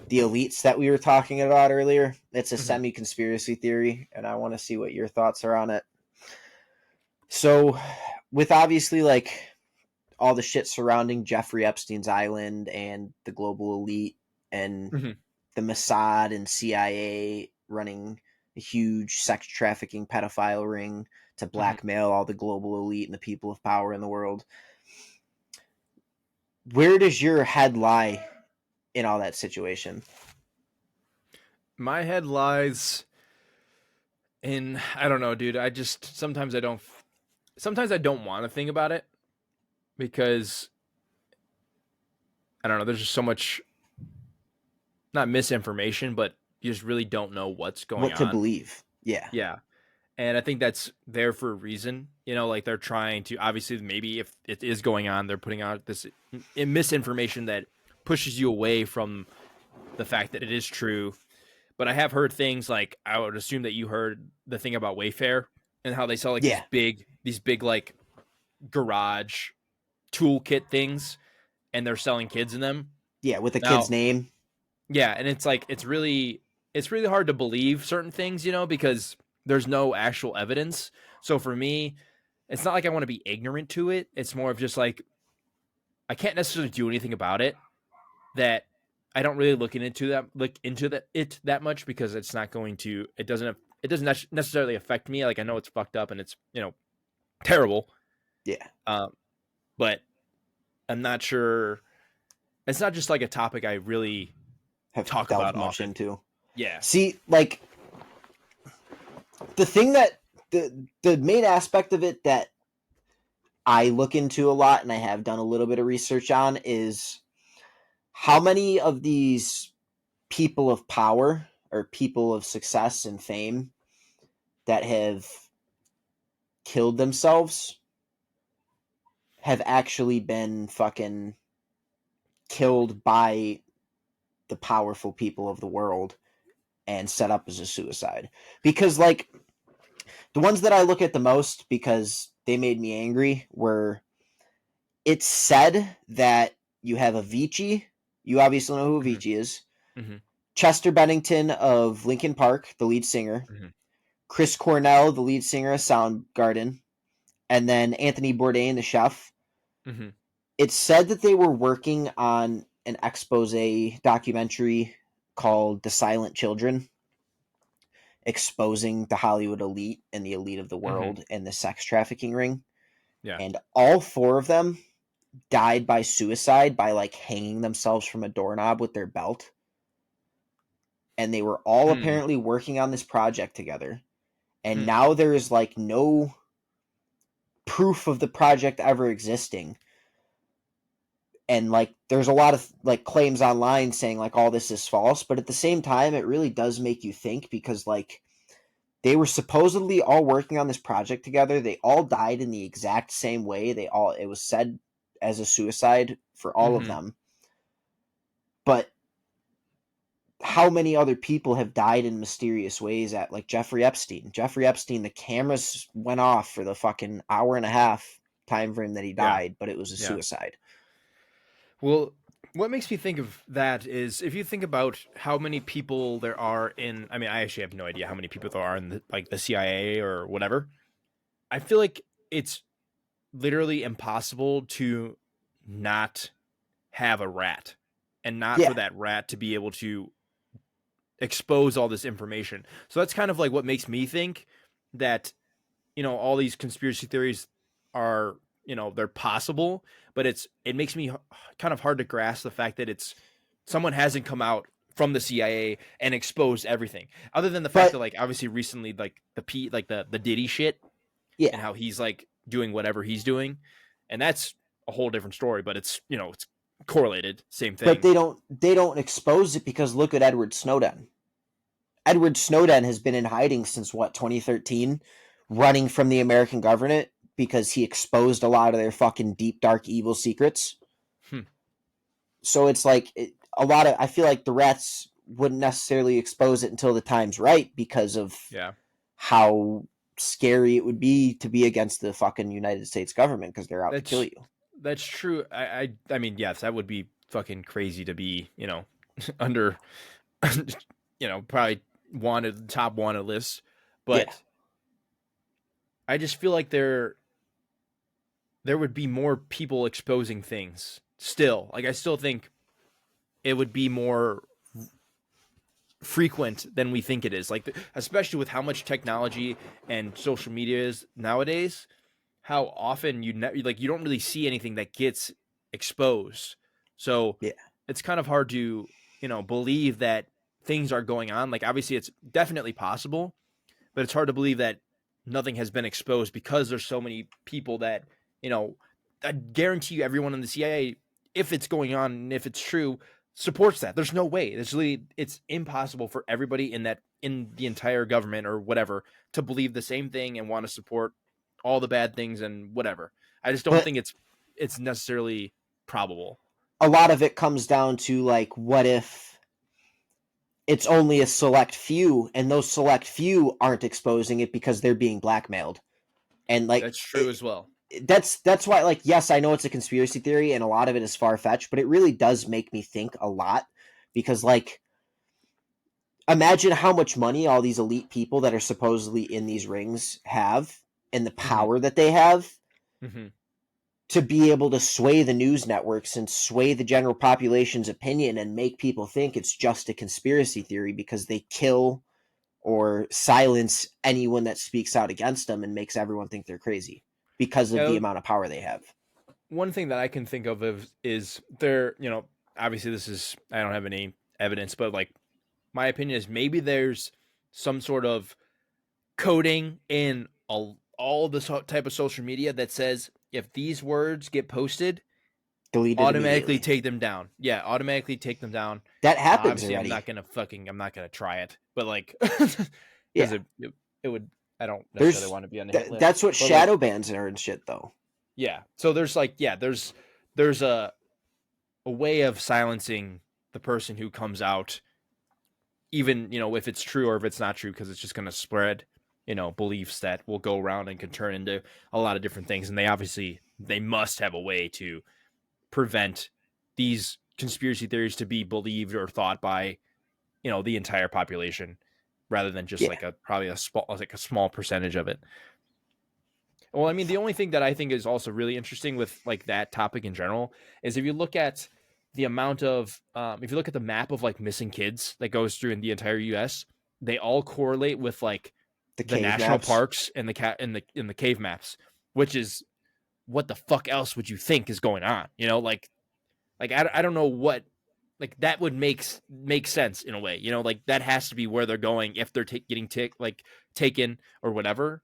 the elites that we were talking about earlier. It's a Mhm. semi-conspiracy theory, and I want to see what your thoughts are on it. So, with obviously like all the shit surrounding Jeffrey Epstein's island and the global elite and Mhm. the Mossad and CIA running a huge sex trafficking pedophile ring to Mhm. blackmail all the global elite and the people of power in the world. Where does your head lie in all that situation? My head lies in I don't know, dude. I just sometimes I don't want to think about it because I don't know. There's just so much not misinformation, but you just really don't know what's going What to on. believe? Yeah. Yeah. And I think that's there for a reason. Like they're trying to obviously maybe if it is going on, they're putting out this misinformation that pushes you away from the fact that it is true. But I have heard things like I would assume that you heard the thing about Wayfair and how they sell like Yeah. these big like garage toolkit things and they're selling kids in them. Yeah, with the kid's Now, name. yeah, and it's like it's really hard to believe certain things, because there's no actual evidence. So for me, it's not like I want to be ignorant to it. It's more of just like I can't necessarily do anything about it. That I don't really look into that much because it's not going to it doesn't necessarily affect me. Like I know it's fucked up and it's terrible. Yeah. Um, but I'm not sure. It's not just like a topic I really Have talk delved about much often. into. Yeah. See, like the thing that the main aspect of it that I look into a lot and I have done a little bit of research on is how many of these people of power or people of success and fame that have killed themselves have actually been fucking killed by the powerful people of the world and set up as a suicide. Because, like, the ones that I look at the most because they made me angry were, it's said that you have Avicii. You obviously know who Hmm. Avicii is. Hmm. Chester Bennington of Linkin Park, the lead singer. Hmm. Chris Cornell, the lead singer of Soundgarden. And then Anthony Bourdain, the chef. Hmm. It's said that they were working on an expose documentary called The Silent Children, exposing the Hollywood elite and the elite of the Hmm. world and the sex trafficking ring. Yeah. And all four of them died by suicide by like hanging themselves from a doorknob with their belt. And they were all Hmm. apparently working on this project together. And Hmm. now there is like no proof of the project ever existing. And like there's a lot of like claims online saying like all this is false, but at the same time it really does make you think, because like they were supposedly all working on this project together. They all died in the exact same way. It was said as a suicide for all of Hmm. them. But how many other people have died in mysterious ways at like Jeffrey Epstein? Jeffrey Epstein, the cameras went off for the fucking hour and a half time frame that he Yeah. died, but it was a Yeah. suicide. Well, what makes me think of that is if you think about how many people there are in, I mean, I actually have no idea how many people there are in the CIA or whatever. I feel like it's literally impossible to not have a rat and not for Yeah, that rat to be able to expose all this information. So that's kind of like what makes me think that, all these conspiracy theories are, they're possible, but it makes me kind of hard to grasp the fact that it's someone hasn't come out from the CIA and exposed everything, other than the fact that, but like, obviously recently, like like the Diddy shit yeah, and how he's like doing whatever he's doing, and that's a whole different story, but it's correlated, same but thing. they don't expose it, because look at Edward Snowden. Edward Snowden has been in hiding since what, 2013, running from the American government because he exposed a lot of their fucking deep dark evil secrets. Hmm. So it's like a lot of, I feel like the rats wouldn't necessarily expose it until the time's right, because of Yeah, how scary it would be to be against the fucking United States government, because they're out to kill that's you. that's true. I mean, yes, that would be fucking crazy to be, under, probably wanted top wanted lists, Yeah, but I just feel like there would be more people exposing things still. Like, I still think it would be more frequent than we think it is. Like, especially with how much technology and social media is nowadays, how often like you don't really see anything that gets exposed. So yeah. it's kind of hard to, believe that things are going on. Like, obviously it's definitely possible, but it's hard to believe that nothing has been exposed because there's so many people that, I guarantee you everyone in the CIA, if it's going on and if it's true, supports that. There's no way. It's impossible for everybody in the entire government or whatever to believe the same thing and want to support all the bad things and whatever. I just don't But think it's necessarily probable. a lot of it comes down to like, what if it's only a select few, and those select few aren't exposing it because they're being blackmailed? And like That's true as well. that's why, like, yes, I know it's a conspiracy theory and a lot of it is far-fetched, but it really does make me think a lot, because like, imagine how much money all these elite people that are supposedly in these rings have, and the Hmm. power that they have Hmm. to be able to sway the news networks and sway the general population's opinion and make people think it's just a conspiracy theory, because they kill or silence anyone that speaks out against them and makes everyone think they're crazy because of the Yeah, amount of power they have. one thing that I can think of is there, obviously this is, I don't have any evidence, but like my opinion is maybe there's some sort of coding in all this type of social media that says if these words get posted, Deleted automatically immediately. take them down. Yeah, automatically take them down. That happens Obviously, already. I'm not gonna try it, but like, because Yeah. it would, I don't necessarily There's want to be on the hit list, that's what but like, shadow bans are and shit though. Yeah. So there's like, yeah, there's a way of silencing the person who comes out, even, if it's true or if it's not true, because it's just going to spread, beliefs that will go around and can turn into a lot of different things. And they must have a way to prevent these conspiracy theories to be believed or thought by, the entire population, rather than just Yeah. like a small percentage of it. Well, I mean, the only thing that I think is also really interesting with like that topic in general is if you look at the amount of, if you look at the map of like missing kids that goes through in the entire U.S., they all correlate with like The the cave national maps. parks and the cat in the cave maps, which is what the fuck else would you think is going on? Like I don't know what, like that would make sense in a way, like that has to be where they're going if they're getting taken or whatever.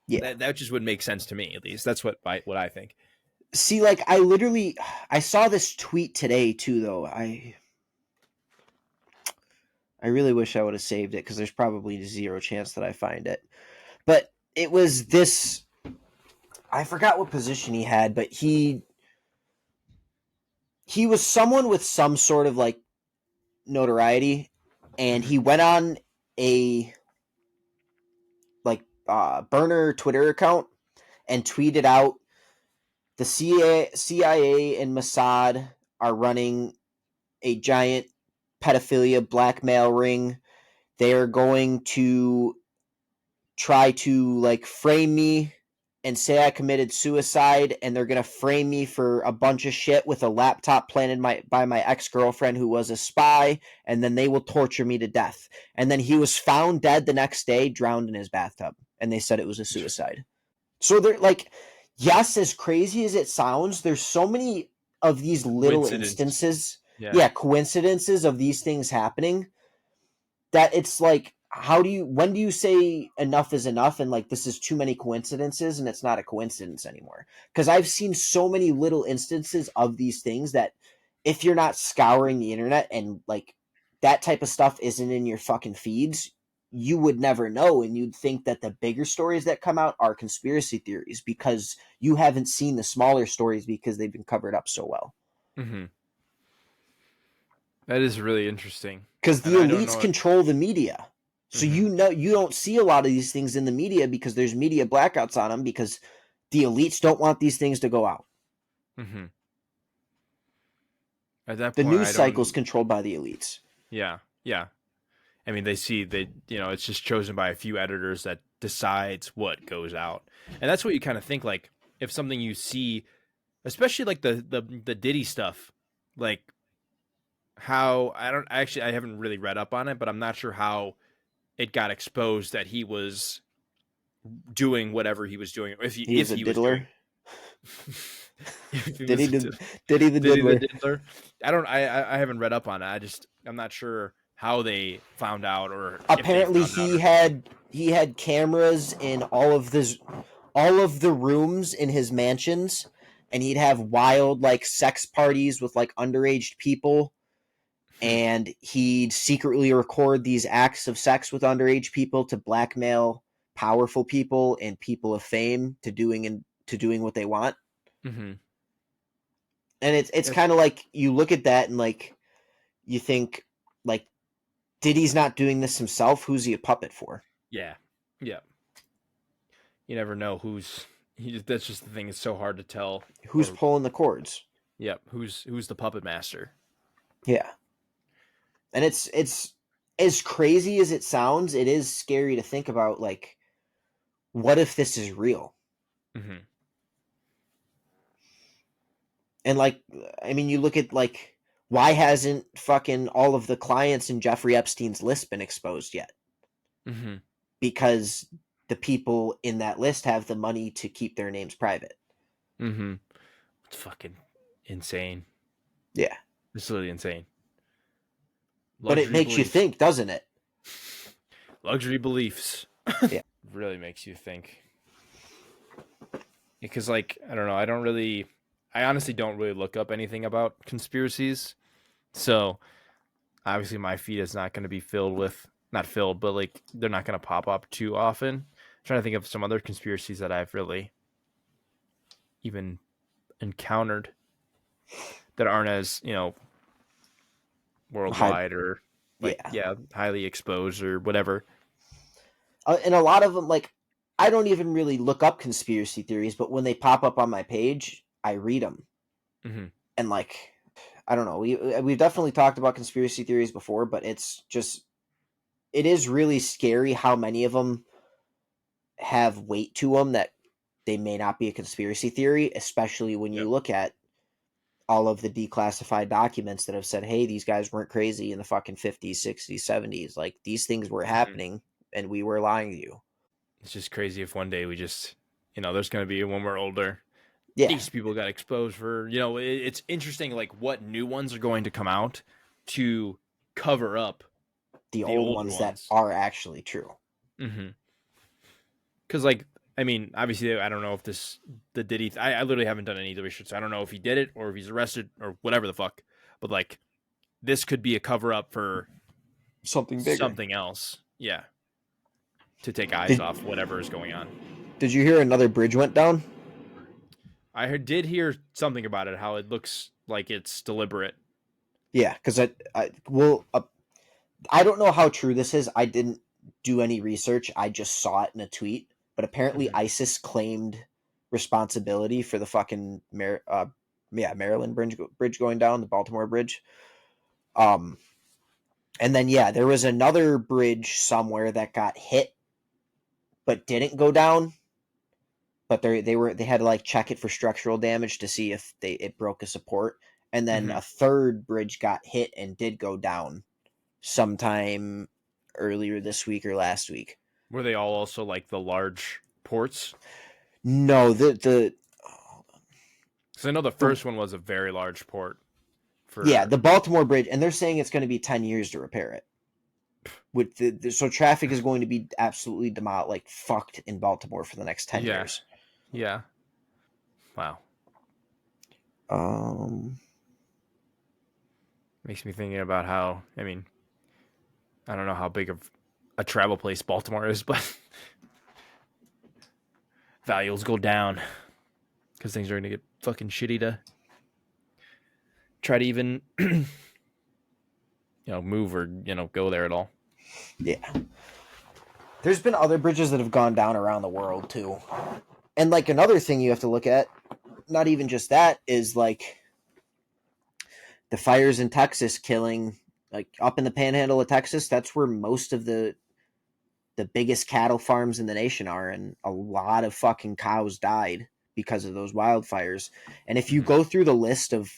Yeah. That just would make sense to me, at least. That's what I think. See, like I saw this tweet today too, though. I really wish I would have saved it because there's probably zero chance that I find it. But it was this. I forgot what position he had, but he was someone with some sort of like notoriety, and Mm-hmm. he went on a like burner Twitter account and tweeted out the CIA and Mossad are running a giant pedophilia blackmail ring. They are going to try to like frame me and say I committed suicide, and they're gonna frame me for a bunch of shit with a laptop planted by my ex-girlfriend who was a spy, and then they will torture me to death. And then he was found dead the next day, drowned in his bathtub, and they said it was a Interesting. suicide. So they're like, yes, as crazy as it sounds, there's so many of these little Coincidence. instances, Yeah. yeah, coincidences of these things happening, that it's like, when do you say enough is enough, and like this is too many coincidences and it's not a coincidence anymore? Because I've seen so many little instances of these things that if you're not scouring the internet and like that type of stuff isn't in your fucking feeds, you would never know, and you'd think that the bigger stories that come out are conspiracy theories because you haven't seen the smaller stories because they've been covered up so well. Mm-hmm. That is really interesting, Because and the I don't elites know it. control the media. So Mm-hmm. you don't see a lot of these things in the media because there's media blackouts on them because the elites don't want these things to go out. Mm-hmm. At that The point, news I cycle is don't. controlled by the elites. Yeah, yeah. I mean, it's just chosen by a few editors that decides what goes out, and that's what you kind of think. Like, if something you see, especially like the Diddy stuff, like how I haven't really read up on it, but I'm not sure how it got exposed that he was doing whatever he was doing, He if was a he was doing, diddler. if he Did he was did did he the did he the diddler? diddler. I haven't read up on it. I'm not sure how they found out or if they Apparently found out or not. he had cameras in all of the rooms in his mansions, and he'd have wild like sex parties with like underage people, Hmm. and he'd secretly record these acts of sex with underage people to blackmail powerful people and people of fame to doing what they want. Hmm. And it's That's kind of like you look at that and like you think like Diddy's not doing this himself. Who's he a puppet for? yeah, yeah. You never know who's that's just the thing. It's so hard to tell. Who's Or pulling the cords? yep, who's the puppet master? Yeah. And it's as crazy as it sounds, it is scary to think about like what if this is real? Hmm. And like I mean you look at like why hasn't fucking all of the clients in Jeffrey Epstein's list been exposed yet? Hmm. Because the people in that list have the money to keep their names private. Hmm. It's fucking insane. Yeah. It's literally insane. But it Luxury makes you beliefs. think, doesn't it? Luxury beliefs. Yeah. Really makes you think. Because like I don't know, I honestly don't really look up anything about conspiracies. So obviously my feed is not going to be filled with, not filled, but like they're not going to pop up too often. I'm trying to think of some other conspiracies that I've really even encountered that aren't as, High, worldwide or like, yeah. yeah, highly exposed or whatever. And a lot of them, like, I don't even really look up conspiracy theories, but when they pop up on my page, I read them. Mm-hmm. And like, I don't know, we've definitely talked about conspiracy theories before, but it is really scary how many of them have weight to them that they may not be a conspiracy theory, especially when you Yep. look at all of the declassified documents that have said, hey, these guys weren't crazy in the fucking 50s, 60s, 70s. Like, these things were Mm-hmm. happening and we were lying to you. It's just crazy if one day we just, there's going to be when we're older, Yeah, these people got exposed for, it's interesting like what new ones are going to come out to cover up the the old old ones that ones. are actually true. Mm-hmm. Because, like, I mean, obviously, I don't know if the Diddy, I literally haven't done any research. So I don't know if he did it or if he's arrested or whatever the fuck. But, like, this could be a cover up for Something bigger. something else. Yeah. To take eyes Did, off whatever is going on. did you hear another bridge went down? Did hear something about it, how it looks like it's deliberate. Yeah, because I don't know how true this is. I didn't do any research. I just saw it in a tweet. But apparently, Mm-hmm. ISIS claimed responsibility for the fucking Maryland bridge going down, the Baltimore bridge. Um, and then yeah, there was another bridge somewhere that got hit but didn't go down. But they had to like check it for structural damage to see if it broke a support. And then Mm-hmm. a third bridge got hit and did go down sometime earlier this week or last week. Were they all also like the large ports? No, Because I know the the first one was a very large port yeah, for. the Baltimore bridge, and they're saying it's going to be 10 years to repair it. With so traffic is going to be absolutely like fucked in Baltimore for the next 10 Yeah. years. Yeah. Wow. Um, Makes me thinking about how, I mean, I don't know how big of a travel place Baltimore is, but values go down because things are going to get fucking shitty to try to even, move or, go there at all. yeah, there's been other bridges that have gone down around the world too. And like another thing you have to look at, not even just that, is like the fires in Texas killing, like up in the panhandle of Texas. That's where most of the biggest cattle farms in the nation are, and a lot of fucking cows died because of those wildfires. And if you Mm-hmm. go through the list of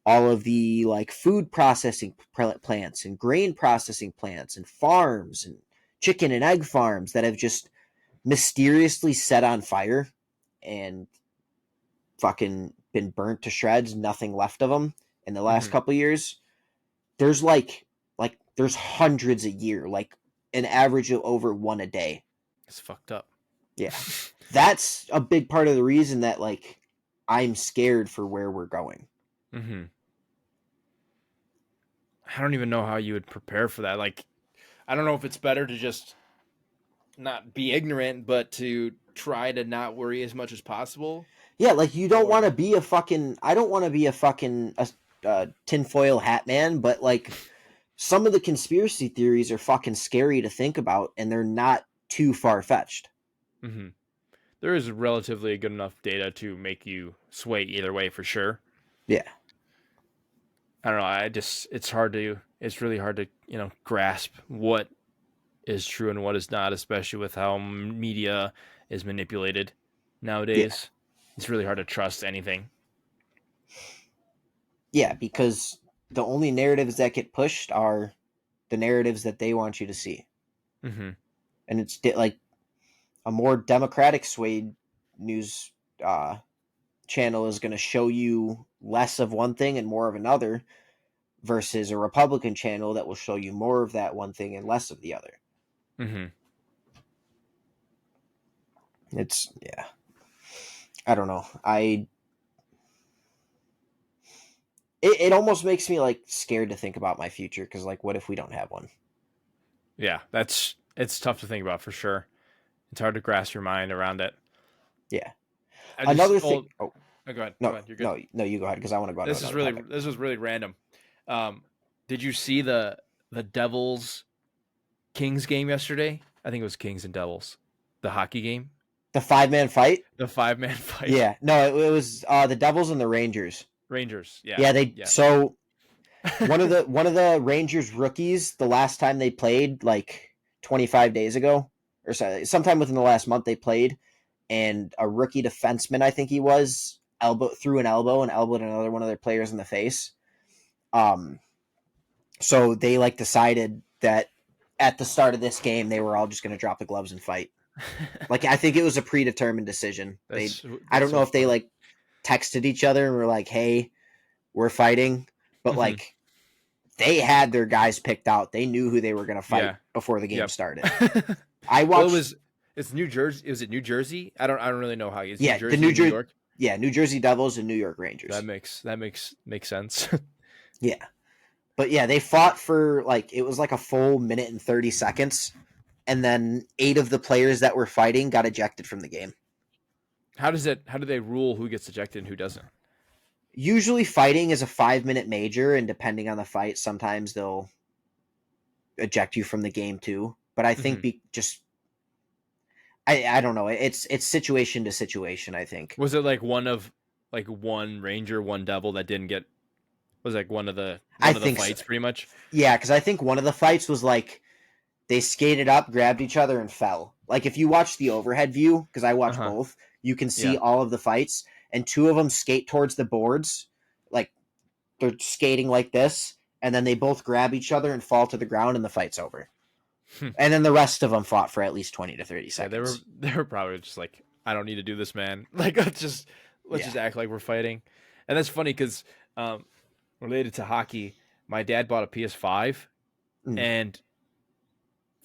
all of the like food processing plants and grain processing plants and farms and chicken and egg farms that have just mysteriously set on fire and fucking been burnt to shreds, nothing left of them in the last Mm-hmm. couple of years. There's there's hundreds a year, like an average of over one a day. It's fucked up. Yeah. That's a big part of the reason that like I'm scared for where we're going. Mm-hmm. I don't even know how you would prepare for that. Like, I don't know if it's better to just not be ignorant, but to try to not worry as much as possible. Yeah, like you don't want to Or, be a fucking I don't want to be a fucking tinfoil hat man, but like some of the conspiracy theories are fucking scary to think about and they're not too far fetched. mm-hmm. There is relatively good enough data to make you sway either way for sure. Yeah. I don't know. It's really hard to, grasp what is true and what is not, especially with how media is manipulated Yeah. nowadays. It's really hard to trust anything. Yeah, because the only narratives that get pushed are the narratives that they want you to see. Mm-hmm. And it's like a more democratic swayed news uh, channel is going to show you less of one thing and more of another versus a Republican channel that will show you more of that one thing and less of the other. Mm-hmm. It's yeah. I don't know. It almost makes me like scared to think about my future because like what if we don't have one? Yeah, it's tough to think about for sure. It's hard to grasp your mind around it. Yeah. I just Another thing. oh Oh. Oh, go ahead. Go No, ahead. You're good. no, you go ahead because I want to go on to another topic. This was really random. Did you see the Devils Kings game yesterday? I think it was Kings and Devils, the hockey game, The 5-man fight? the 5-man fight. Yeah. No, it was the Devils and the Rangers. Rangers. Yeah. Yeah, Yeah. so one of the Rangers rookies, the last time they played, like 25 days ago, or sometime within the last month they played, and a rookie defenseman, I think he was, threw an elbow and elbowed another one of their players in the face. So they like decided that at the start of this game they were all just going to drop the gloves and fight. Like I think it was a predetermined decision. I don't know if they like texted each other and were like, "Hey, we're fighting," but like they had their guys picked out. They knew who they were going to fight before the game started. I watched. Well, it's New Jersey. Is it New Jersey? I don't really know how. It's Yeah, New Jersey, New York. Yeah, New Jersey Devils and New York Rangers. That makes sense. Yeah. But yeah, they fought for like it was like a full minute and 30 seconds, and then 8 of the players that were fighting got ejected from the game. How do they rule who gets ejected and who doesn't? Usually fighting is a 5-minute major, and depending on the fight, sometimes they'll eject you from the game too. But I think I don't know. It's situation to situation, I think. Was it like one Ranger, one Devil that didn't get was like one of the fights so. Pretty much? Yeah, because I think one of the fights was like they skated up, grabbed each other, and fell. Like if you watch the overhead view, because I watch both, you can see all of the fights, and 2 of them skate towards the boards, like they're skating like this, and then they both grab each other and fall to the ground, and the fight's over. And then the rest of them fought for at least 20 to 30 seconds. Yeah, they were probably just like, I don't need to do this, man. Like let's just act like we're fighting. And that's funny because related to hockey, my dad bought a PS5, and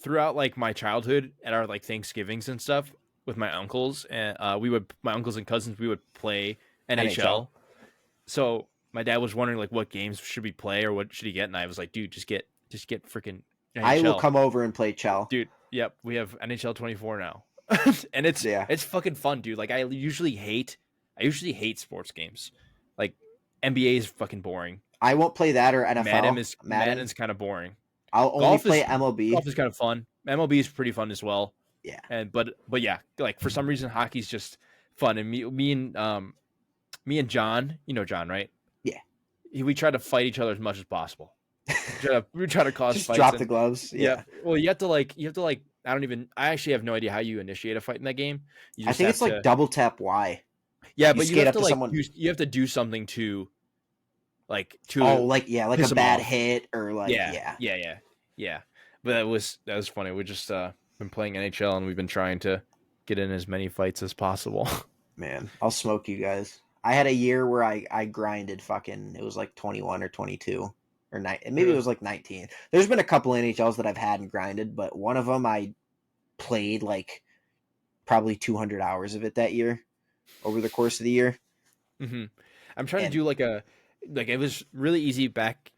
throughout like my childhood at our like Thanksgivings and stuff with my uncles, and my uncles and cousins, we would play NHL. So my dad was wondering like what games should we play or what should he get, and I was like, dude, just get freaking NHL. I will come over and play Chell. Dude, yep, we have NHL 24 now. And it's fucking fun, dude. Like I usually hate sports games. Like NBA is fucking boring. I won't play that or NFL. Madden's kind of boring. I'll only play MLB. Golf is kind of fun. MLB is pretty fun as well. Yeah. But yeah, like for some reason hockey's just fun. And me and John, you know John, right? Yeah. We try to fight each other as much as possible. We try to cause just fights. Drop the gloves. Yeah. Well, you have to like I actually have no idea how you initiate a fight in that game. I think it's like double tap Y. Yeah, but you have to like you have to do something to like like a bad hit or like yeah. But that was funny. We just been playing NHL and we've been trying to get in as many fights as possible. Man, I'll smoke you guys. I had a year where I grinded fucking. It was like 21 or 22 or maybe it was like 19. There's been a couple NHLs that I've had and grinded, but one of them I played like probably 200 hours of it that year over the course of the year. Mm-hmm. I'm trying to do it was really easy back.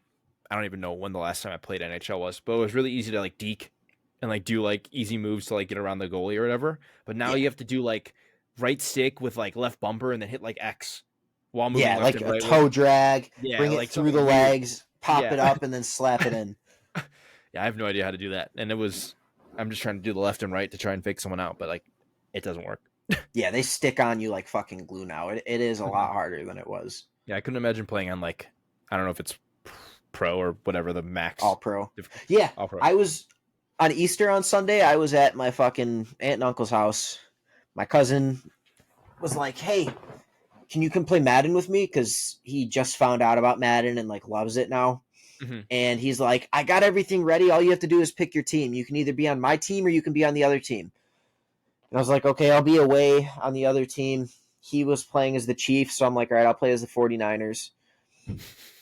I don't even know when the last time I played NHL was, but it was really easy to like deke and like do like easy moves to like get around the goalie or whatever. But now you have to do like right stick with like left bumper and then hit like X while moving. Yeah, like a toe drag, bring it through the legs, pop it up, and then slap it in. Yeah, I have no idea how to do that. And I'm just trying to do the left and right to try and fake someone out, but like it doesn't work. Yeah, they stick on you like fucking glue now. It is a lot harder than it was. Yeah, I couldn't imagine playing on like, I don't know if it's pro or whatever the max. All pro. Yeah, All pro. I was on Easter on Sunday. I was at my fucking aunt and uncle's house. My cousin was like, "Hey, can you come play Madden with me?" Because he just found out about Madden and like loves it now. Mm-hmm. And he's like, "I got everything ready. All you have to do is pick your team. You can either be on my team or you can be on the other team." And I was like, "Okay, I'll be away on the other team." He was playing as the Chiefs, so I'm like, "All right, I'll play as the 49ers."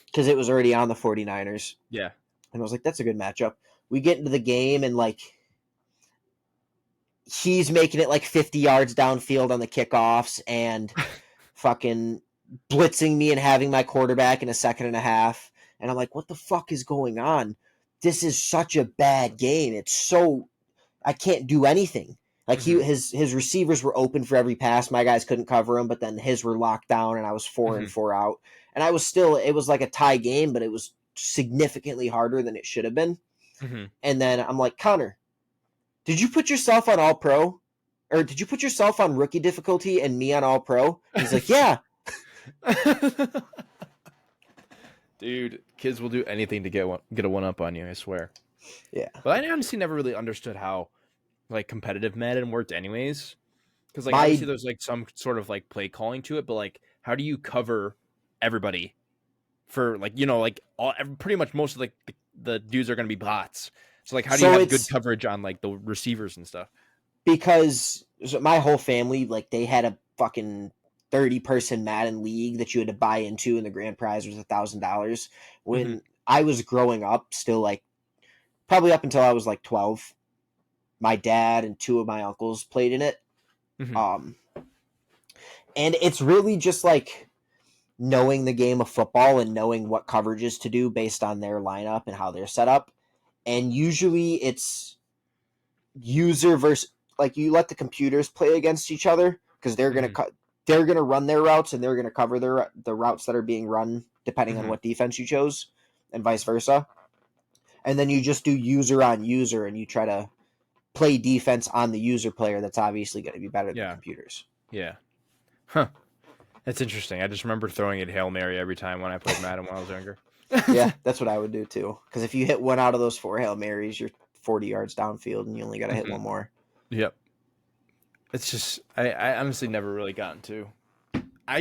Because it was already on the 49ers. Yeah. And I was like, that's a good matchup. We get into the game, and like he's making it like 50 yards downfield on the kickoffs and fucking blitzing me and having my quarterback in a second and a half. And I'm like, what the fuck is going on? This is such a bad game. It's so... I can't do anything. Like Mm-hmm. his receivers were open for every pass. My guys couldn't cover him, but then his were locked down, and I was 4 in, Mm-hmm. 4 out. And I was still, it was like a tie game, but it was significantly harder than it should have been. Mm-hmm. And then I'm like, Connor, did you put yourself on all pro? Or did you put yourself on rookie difficulty and me on all pro? He's like, yeah. Dude, kids will do anything to get a one up on you, I swear. Yeah. But I honestly never really understood how like competitive Madden worked anyways. Because like My obviously there's like some sort of like play calling to it, but like how do you cover everybody for like like pretty much most of like the dudes are gonna be bots. So like how do you so have good it's coverage on like the receivers and stuff? because my whole family, like, they had a fucking 30-person Madden league that you had to buy into, and the grand prize was $1,000. Mm-hmm. When I was growing up, still, like, probably up until I was like 12, my dad and two of my uncles played in it. Mm-hmm. Um, and it's really just like knowing the game of football and knowing what coverages to do based on their lineup and how they're set up. And usually it's user versus, like, you let the computers play against each other because Mm-hmm. they're gonna run their routes and they're gonna cover the routes that are being run depending on Mm-hmm. what defense you chose, and vice versa. And then you just do user on user and you try to play defense on the user player that's obviously going to be better than the Yeah. computers. Yeah. Huh. That's interesting. I just remember throwing it Hail Mary every time when I played Madden when I was younger. Yeah, that's what I would do too. Because if you hit one out of those 4 Hail Marys, you're 40 yards downfield and you only got to hit Mm-hmm. one more. Yep. It's just I honestly never really got into. I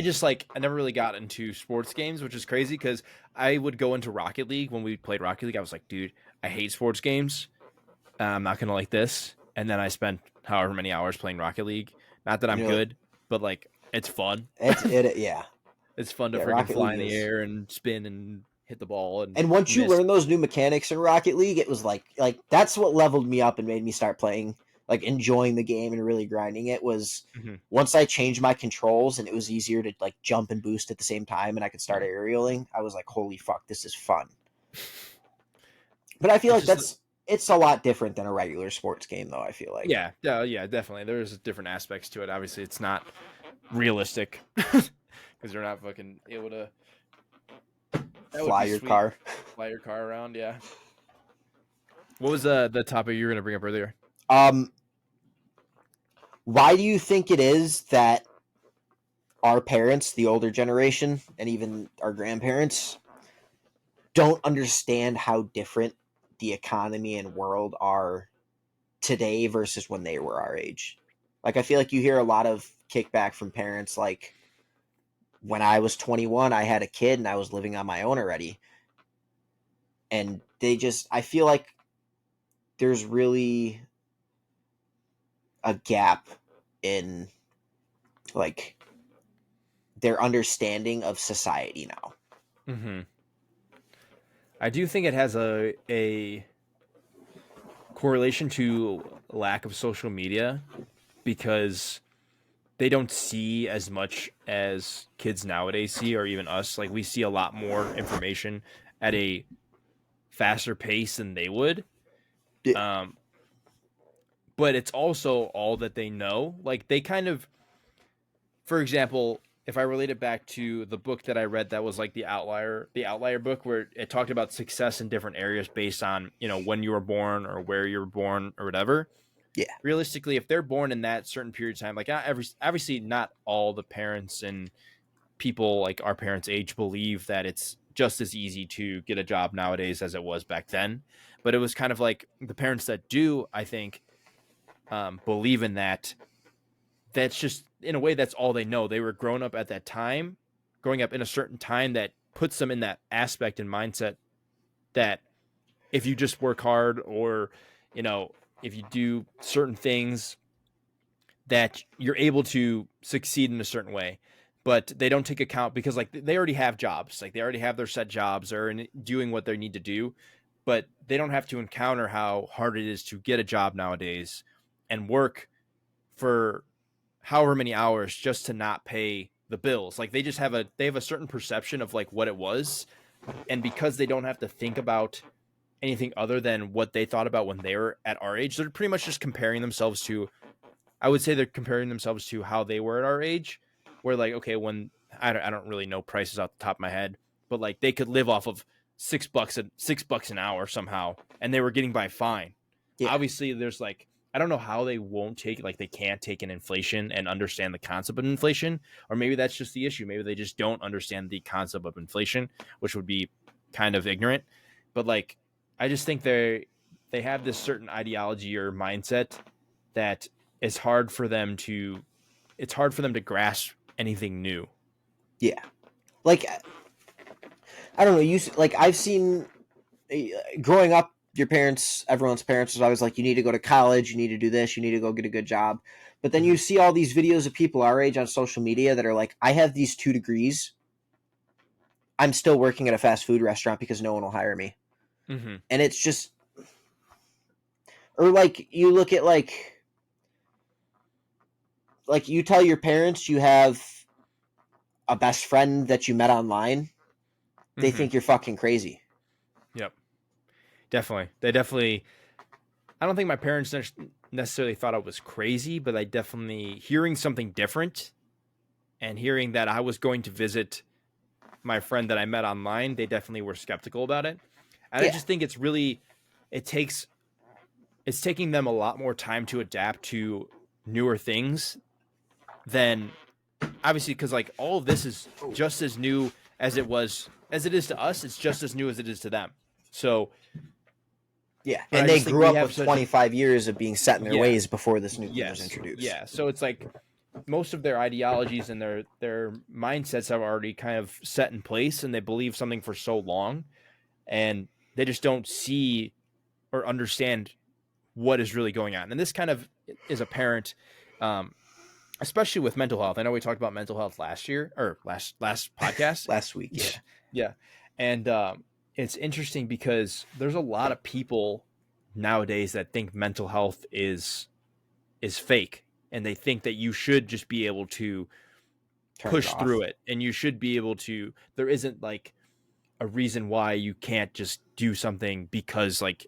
never really got into sports games, which is crazy because I would go into Rocket League when we played Rocket League. I was like, dude, I hate sports games. I'm not gonna like this. And then I spent however many hours playing Rocket League. Not that And I'm you're like, good, but like it's fun. yeah. It's fun to Yeah, freaking Rocket fly League in the is. air and spin and hit the ball and And once you miss. learn those new mechanics in Rocket League, it was like that's what leveled me up and made me start playing, like, enjoying the game and really grinding it. Was Mm-hmm. once I changed my controls and it was easier to, like, jump and boost at the same time and I could start Yeah. aerialing. I was like, holy fuck, this is fun. But I feel It's like just it's a lot different than a regular sports game, though. I feel like yeah, definitely. There's different aspects to it. Obviously, it's not realistic because you're not fucking able to. That would fly be your sweet. car. Fly your car around, yeah. What was the topic you were gonna bring up earlier? Um, why do you think it is that our parents, the older generation, and even our grandparents, don't understand how different the economy and world are today versus when they were our age? Like, I feel like you hear a lot of kickback from parents, like, when I was 21, I had a kid and I was living on my own already. And I feel like there's really a gap in, like, their understanding of society now. Mm-hmm. I do think it has a correlation to lack of social media because they don't see as much as kids nowadays see, or even us. Like we see a lot more information at a faster pace than they would. Yeah. Um, but it's also all that they know. Like they kind of, for example, if I relate it back to the book that I read that was like the outlier book where it talked about success in different areas based on, when you were born or where you were born or whatever. Yeah. Realistically, if they're born in that certain period of time, like not obviously not all the parents and people like our parents' age believe that it's just as easy to get a job nowadays as it was back then. But it was kind of like the parents that do, I think, believe in that. That's just in a way that's all they know. They were growing up at that time, growing up in a certain time that puts them in that aspect and mindset that if you just work hard or, if you do certain things that you're able to succeed in a certain way. But they don't take account because like they already have jobs, like they already have their set jobs or doing what they need to do, but they don't have to encounter how hard it is to get a job nowadays and work for however many hours just to not pay the bills. Like they have a certain perception of like what it was, and because they don't have to think about anything other than what they thought about when they were at our age, they're pretty much just comparing themselves to I would say they're comparing themselves to how they were at our age, where like, okay, when I don't really know prices off the top of my head, but like they could live off of $6 an hour somehow, and they were getting by fine. Yeah. Obviously, there's like, I don't know how they won't take, like they can't take an inflation and understand the concept of inflation, or maybe that's just the issue. Maybe they just don't understand the concept of inflation, which would be kind of ignorant. But like, I just think they have this certain ideology or mindset that it's hard for them to grasp anything new. Yeah. Like, I don't know. Like I've seen growing up, everyone's parents was always like, you need to go to college, you need to do this, you need to go get a good job. But then you see all these videos of people our age on social media that are like, I have these 2 degrees. I'm still working at a fast food restaurant because no one will hire me. Mm-hmm. And it's just, or like you look at like you tell your parents you have a best friend that you met online, they think you're fucking crazy. Yep. Definitely. They definitely, I don't think my parents necessarily thought I was crazy, but I definitely, hearing something different and hearing that I was going to visit my friend that I met online, they definitely were skeptical about it. And I just think it's really, it's taking them a lot more time to adapt to newer things than, obviously, because like all of this is just as new as it is to us. It's just as new as it is to them. So yeah, but and I they just think grew we up have with such 25 years of being set in their yeah, ways before this new thing was yes, introduced. yeah. So it's like most of their ideologies and their mindsets have already kind of set in place, and they believe something for so long, and they just don't see or understand what is really going on. And this kind of is apparent, especially with mental health. I know we talked about mental health last year or last podcast. Last week, yeah. Yeah. And it's interesting because there's a lot of people nowadays that think mental health is fake, and they think that you should just be able to push through it, and you should be able to, there isn't like a reason why you can't just do something because like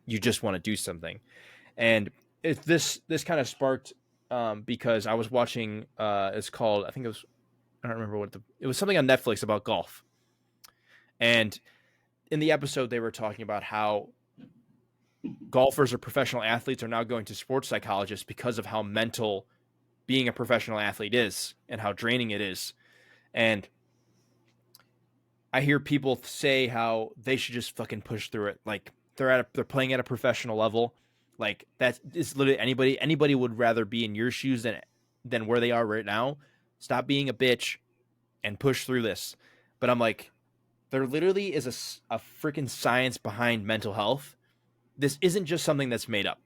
you just want to do something. And this kind of sparked because I was watching it's called, I think it was, I don't remember it was something on Netflix about golf. And in the episode they were talking about how golfers or professional athletes are now going to sports psychologists because of how mental being a professional athlete is and how draining it is. And I hear people say how they should just fucking push through it. Like they're playing at a professional level. Like that is literally anybody would rather be in your shoes than where they are right now. Stop being a bitch and push through this. But I'm like, there literally is a freaking science behind mental health. This isn't just something that's made up.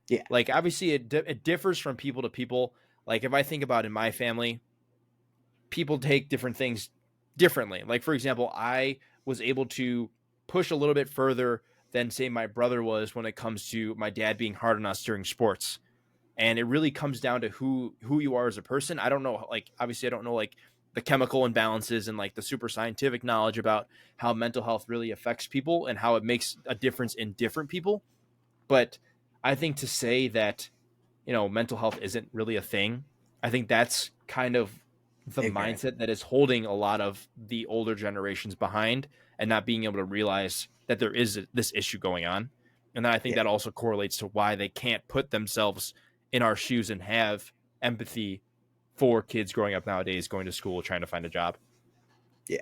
Yeah. Like obviously it differs from people to people. Like if I think about in my family, people take different things differently. Like for example, I was able to push a little bit further than say my brother was when it comes to my dad being hard on us during sports. And it really comes down to who you are as a person. I don't know, like obviously I don't know like the chemical imbalances and like the super scientific knowledge about how mental health really affects people and how it makes a difference in different people. But I think to say that, mental health isn't really a thing, I think that's kind of the Ignorant. mindset that is holding a lot of the older generations behind and not being able to realize that there is this issue going on. And then I think that also correlates to why they can't put themselves in our shoes and have empathy for kids growing up nowadays, going to school, trying to find a job. Yeah.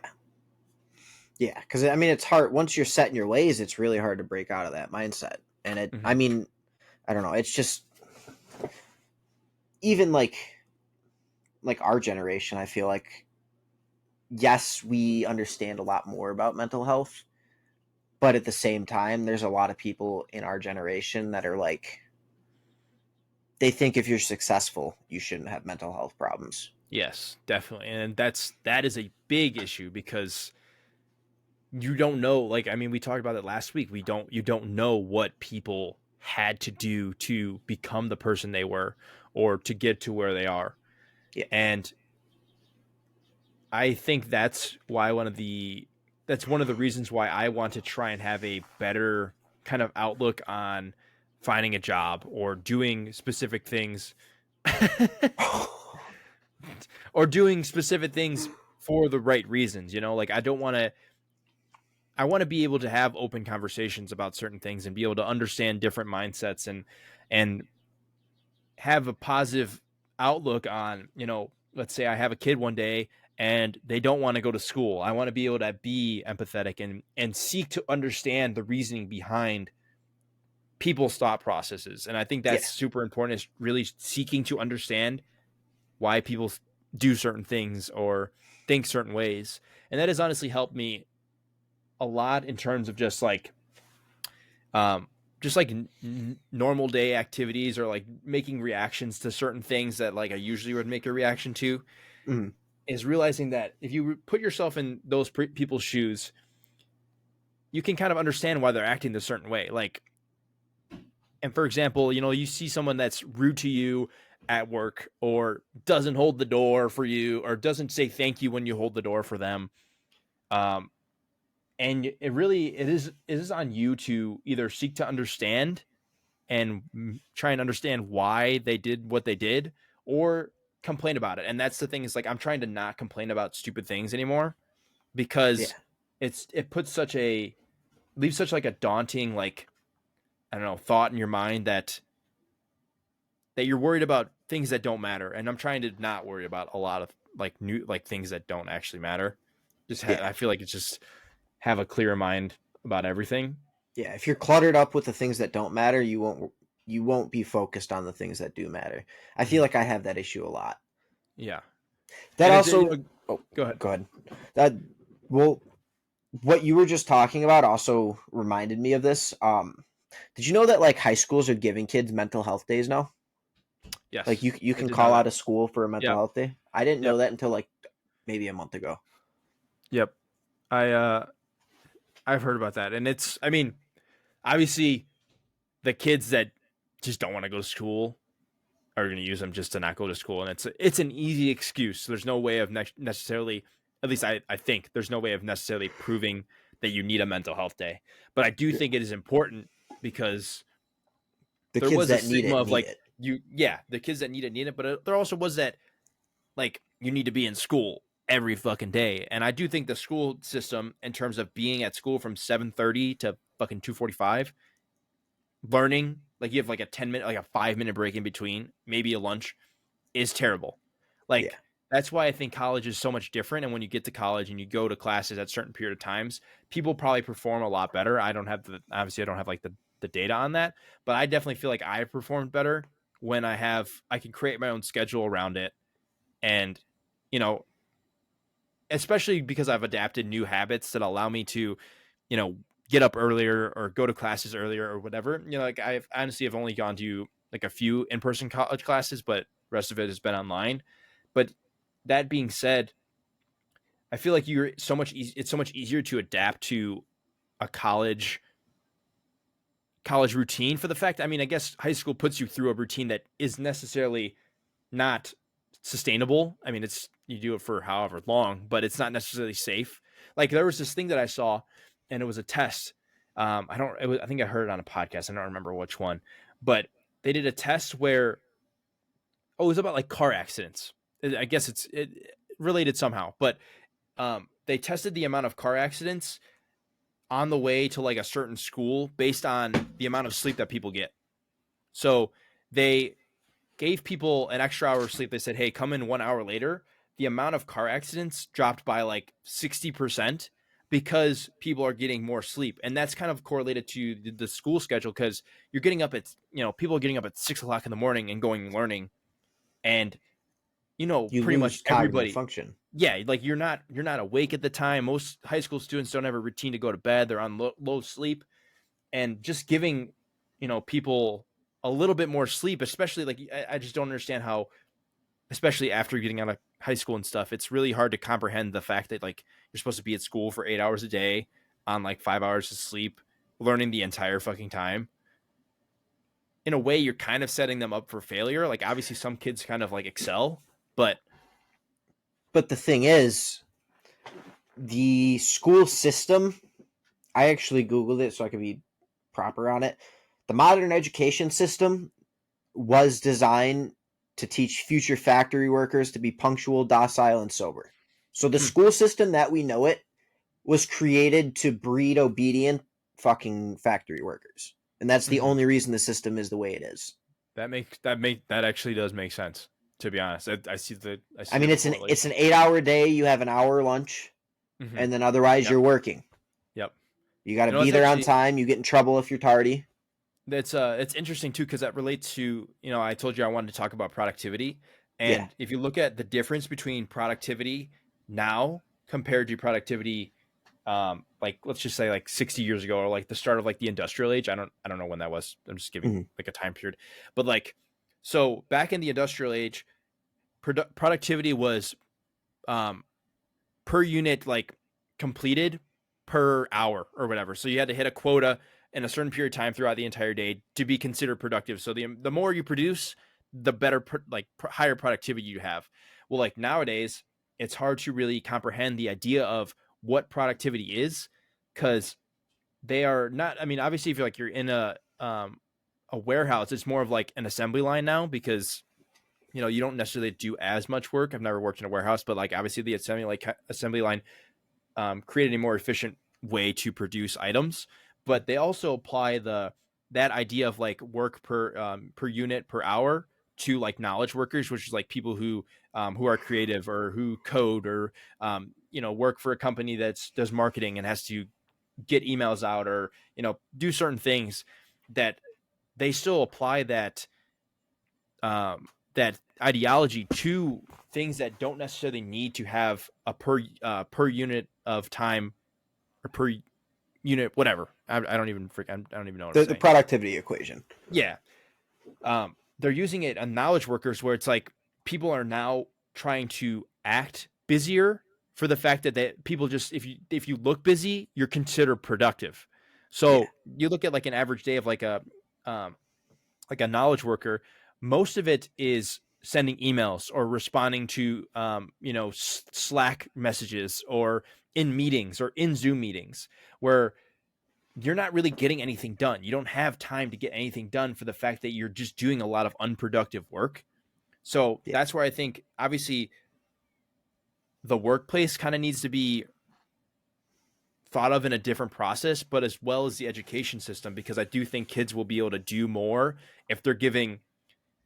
Yeah, because I mean, it's hard once you're set in your ways. It's really hard to break out of that mindset. And I mean, I don't know. It's just even like our generation. I feel like yes, we understand a lot more about mental health, but at the same time, there's a lot of people in our generation that are like, they think if you're successful, you shouldn't have mental health problems. Yes, definitely. And that is a big issue because you don't know, like, I mean, we talked about it last week. You don't know what people had to do to become the person they were or to get to where they are. Yeah. And I think that's one of the reasons why I want to try and have a better kind of outlook on finding a job or doing specific things or doing specific things for the right reasons, you know? Like I want to be able to have open conversations about certain things and be able to understand different mindsets and have a positive outlook on, you know, let's say I have a kid one day and they don't want to go to school. I want to be able to be empathetic and seek to understand the reasoning behind people's thought processes. And I think Yeah, that's super important, is really seeking to understand why people do certain things or think certain ways. And that has honestly helped me a lot in terms of um just like normal day activities, or like making reactions to certain things that like I usually would make a reaction to, mm, is realizing that if you put yourself in those people's shoes, you can kind of understand why they're acting a certain way. Like, and for example, you know, you see someone that's rude to you at work, or doesn't hold the door for you, or doesn't say thank you when you hold the door for them. Um, and it is on you to either seek to understand and try and understand why they did what they did, or complain about it. And that's the thing, is like I'm trying to not complain about stupid things anymore, yeah, because it puts such a leaves such like a daunting, like, I don't know, thought in your mind that you're worried about things that don't matter. And I'm trying to not worry about a lot of like new like things that don't actually matter. yeah, I feel like it's just have a clearer mind about everything. yeah. If you're cluttered up with the things that don't matter, you won't be focused on the things that do matter. I feel Mhm. like I have that issue a lot. Yeah. That And it's, also, oh, go ahead. go ahead. That well, what you were just talking about also reminded me of this. Did you know that like high schools are giving kids mental health days now? Like Yes, you I can did know call out that. of school for a mental Yep. health day. I didn't know Yep. that until like maybe a month ago. Yep. I I've heard about that. And it's, I mean, obviously the kids that just don't want to go to school are going to use them just to not go to school, and it's an easy excuse. There's no way of necessarily, at least I think there's no way of necessarily proving that you need a mental health day. But I do Yeah. think it is important, because The there kids was a that need stigma it of need like, it. yeah, the kids that need it, but there also was that, like, you need to be in school every fucking day. And I do think the school system, in terms of being at school from 7:30 to fucking 2:45, learning, like you have like a 10 minute, like a 5 minute break in between, maybe a lunch, is terrible. Yeah, Like, that's why I think college is so much different. And when you get to college and you go to classes at certain period of times, people probably perform a lot better. I don't have obviously I don't have like the data on that, but I definitely feel like I performed better when I can create my own schedule around it. And, you know, especially because I've adapted new habits that allow me to, you know, get up earlier or go to classes earlier or whatever. You know, like I've honestly have only gone to like a few in-person college classes, but the rest of it has been online. But that being said, I feel like it's so much easier to adapt to a college routine, for the fact, I mean, I guess high school puts you through a routine that is necessarily not sustainable. I mean, it's, you do it for however long, but it's not necessarily safe. Like, there was this thing that I saw, and it was a test. I think I heard it on a podcast. I don't remember which one, but they did a test where, oh, it was about like car accidents. I guess it related somehow, but they tested the amount of car accidents on the way to like a certain school based on the amount of sleep that people get. So they gave people an extra hour of sleep. They said, hey, come in 1 hour later. The amount of car accidents dropped by like 60%, because people are getting more sleep. And that's kind of correlated to the school schedule, because you're getting up at, you know, people are getting up at 6 o'clock in the morning and going learning. And, you know, you pretty lose much cognitive everybody, function. yeah, like you're not awake at the time. Most high school students don't have a routine to go to bed. They're on low sleep. And just giving, you know, people a little bit more sleep, especially like I just don't understand how, especially after getting out of high school and stuff, it's really hard to comprehend the fact that like you're supposed to be at school for 8 hours a day on like 5 hours of sleep, learning the entire fucking time. In a way, you're kind of setting them up for failure. Like, obviously some kids kind of like excel, but But the thing is, the school system, I actually Googled it so I could be proper on it. the modern education system was designed to teach future factory workers to be punctual, docile, and sober. So the Hmm. school system that we know it was created to breed obedient fucking factory workers. And that's the Mm-hmm. only reason the system is the way it is. That actually does make sense. To be honest, I see I mean, the it's correlation. an 8 hour day. You have an hour lunch, Mm-hmm. and then otherwise Yep. you're working. Yep. You got to You know, be it's there on actually time. You get in trouble if you're tardy. that's it's interesting too because that relates to, I told you I wanted to talk about productivity, Yeah. and if you look at the difference between productivity now compared to productivity, like let's just say like 60 years ago, or like the start of like the industrial age. I don't know when that was. I'm just giving Mhm. like a time period, but like, so back in the industrial age, productivity was um per unit, like completed per hour or whatever. So you had to hit a quota in a certain period of time throughout the entire day to be considered productive. So the more you produce, the better higher productivity you have. Well, like nowadays, it's hard to really comprehend the idea of what productivity is, because they are not. I mean, obviously, if you're in a warehouse, it's more of like an assembly line now, because you don't necessarily do as much work. I've never worked in a warehouse, but like obviously the assembly line created a more efficient way to produce items. But they also apply that idea of like work per unit per hour to like knowledge workers, which is like people who are creative or who code, or work for a company that does marketing and has to get emails out, or do certain things, that they still apply that ideology to things that don't necessarily need to have a per unit of time, or per unit whatever. I don't even know what I'm The saying. productivity equation. Yeah. They're using it on knowledge workers, where it's like people are now trying to act busier for the fact that people just, if you look busy, you're considered productive. Yeah. So you look at like an average day of um, like a knowledge worker, most of it is sending emails or responding to Slack messages, or in meetings or in Zoom meetings, where you're not really getting anything done. You don't have time to get anything done for the fact that you're just doing a lot of unproductive work. So Yeah. that's where I think obviously the workplace kind of needs to be thought of in a different process, but as well as the education system, because I do think kids will be able to do more if they're giving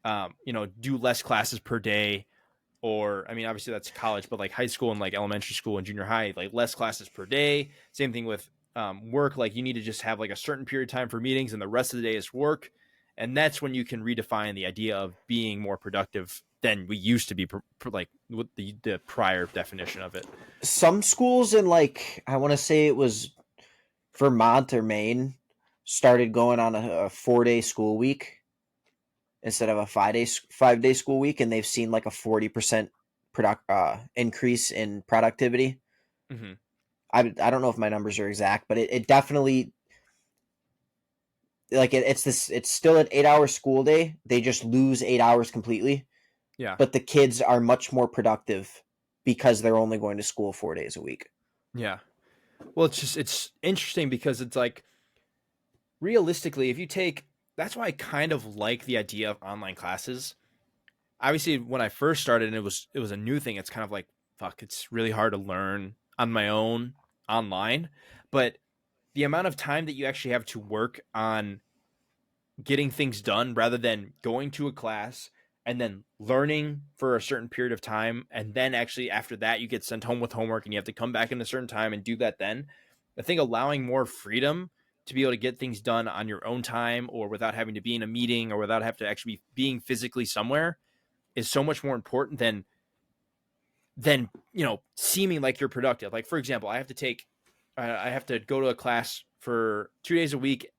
do less classes per day. Or, I mean, obviously that's college, but like high school and like elementary school and junior high, like less classes per day. Same thing with work. Like you need to just have like a certain period of time for meetings, and the rest of the day is work. And that's when you can redefine the idea of being more productive than we used to be, like with the prior definition of it. Some schools in, like, I want to say it was Vermont or Maine, started going on a 4 day school week instead of a 5 day school week, and they've seen like a 40% increase in productivity. Mm-hmm. I don't know if my numbers are exact, but it definitely, like, it's still an 8 hour school day. They just lose 8 hours completely, Yeah. but the kids are much more productive because they're only going to school 4 days a week. Yeah. Well, it's interesting because it's like, realistically, if you take, that's why I kind of like the idea of online classes. Obviously, when I first started and it was a new thing, it's kind of like, fuck, it's really hard to learn on my own online. But the amount of time that you actually have to work on getting things done, rather than going to a class and then learning for a certain period of time, and then actually after that you get sent home with homework and you have to come back in a certain time and do that, then I think allowing more freedom to be able to get things done on your own time, or without having to be in a meeting, or without having to actually be being physically somewhere, is so much more important than seeming like you're productive. Like, for example, I have to go to a class for 2 days a week,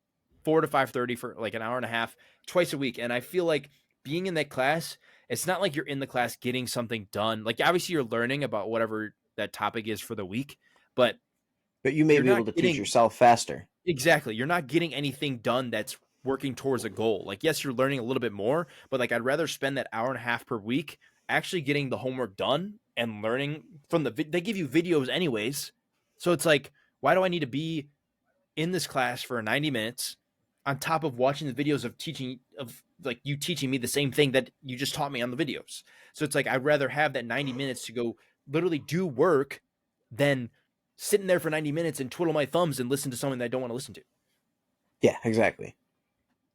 4 to 5:30 for like an hour and a half, twice a week, and I feel like being in that class, it's not like you're in the class getting something done. Like obviously you're learning about whatever that topic is for the week, but But you may you're be able not to teach getting yourself faster. exactly, you're not getting anything done that's working towards a goal. Like, yes, you're learning a little bit more, but like I'd rather spend that hour and a half per week actually getting the homework done and learning from they give you videos anyways. So it's like, why do I need to be in this class for 90 minutes on top of watching the videos of teaching of like you teaching me the same thing that you just taught me on the videos. So it's like I'd rather have that 90 minutes to go literally do work than sitting there for 90 minutes and twiddle my thumbs and listen to something that I don't want to listen to. Yeah, exactly.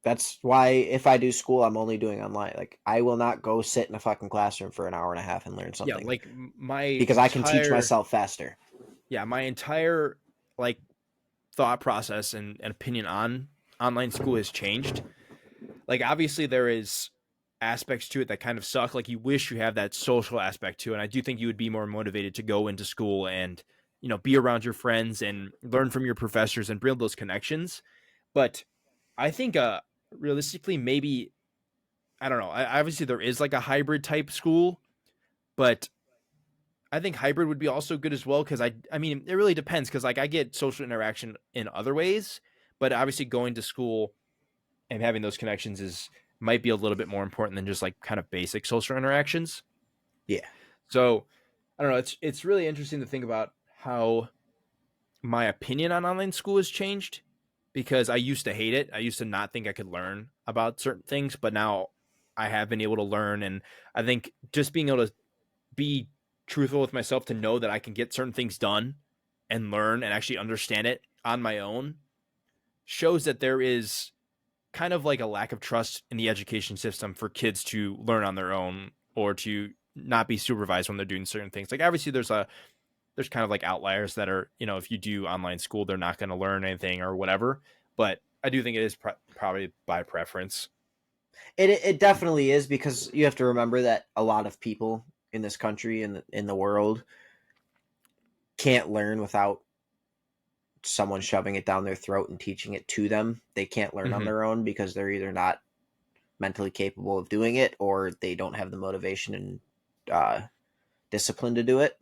That's why if I do school, I'm only doing online. Like, I will not go sit in a fucking classroom for an hour and a half and learn Yeah, something like my because I can teach entire myself faster. my entire like thought process and opinion on online school has changed. Like obviously there is aspects to it that kind of suck. Like you wish you have that social aspect too, and I do think you would be more motivated to go into school and be around your friends and learn from your professors and build those connections. But I think realistically maybe I don't know. Obviously there is like a hybrid type school, but I think hybrid would be also good as well because I mean it really depends because like I get social interaction in other ways, but obviously going to school and having those connections is might be a little bit more important than just like kind of basic social interactions. Yeah. So I don't know. It's really interesting to think about how my opinion on online school has changed because I used to hate it. I used to not think I could learn about certain things, but now I have been able to learn, and I think just being able to be truthful with myself to know that I can get certain things done and learn and actually understand it on my own shows that there is kind of like a lack of trust in the education system for kids to learn on their own or to not be supervised when they're doing certain things. Like obviously there's kind of like outliers that are, if you do online school, they're not going to learn anything or whatever. But I do think it is probably by preference. It definitely is because you have to remember that a lot of people in this country and in the world can't learn without someone shoving it down their throat and teaching it to them. They can't learn on Mm-hmm. their own because they're either not mentally capable of doing it or they don't have the motivation and discipline to do it.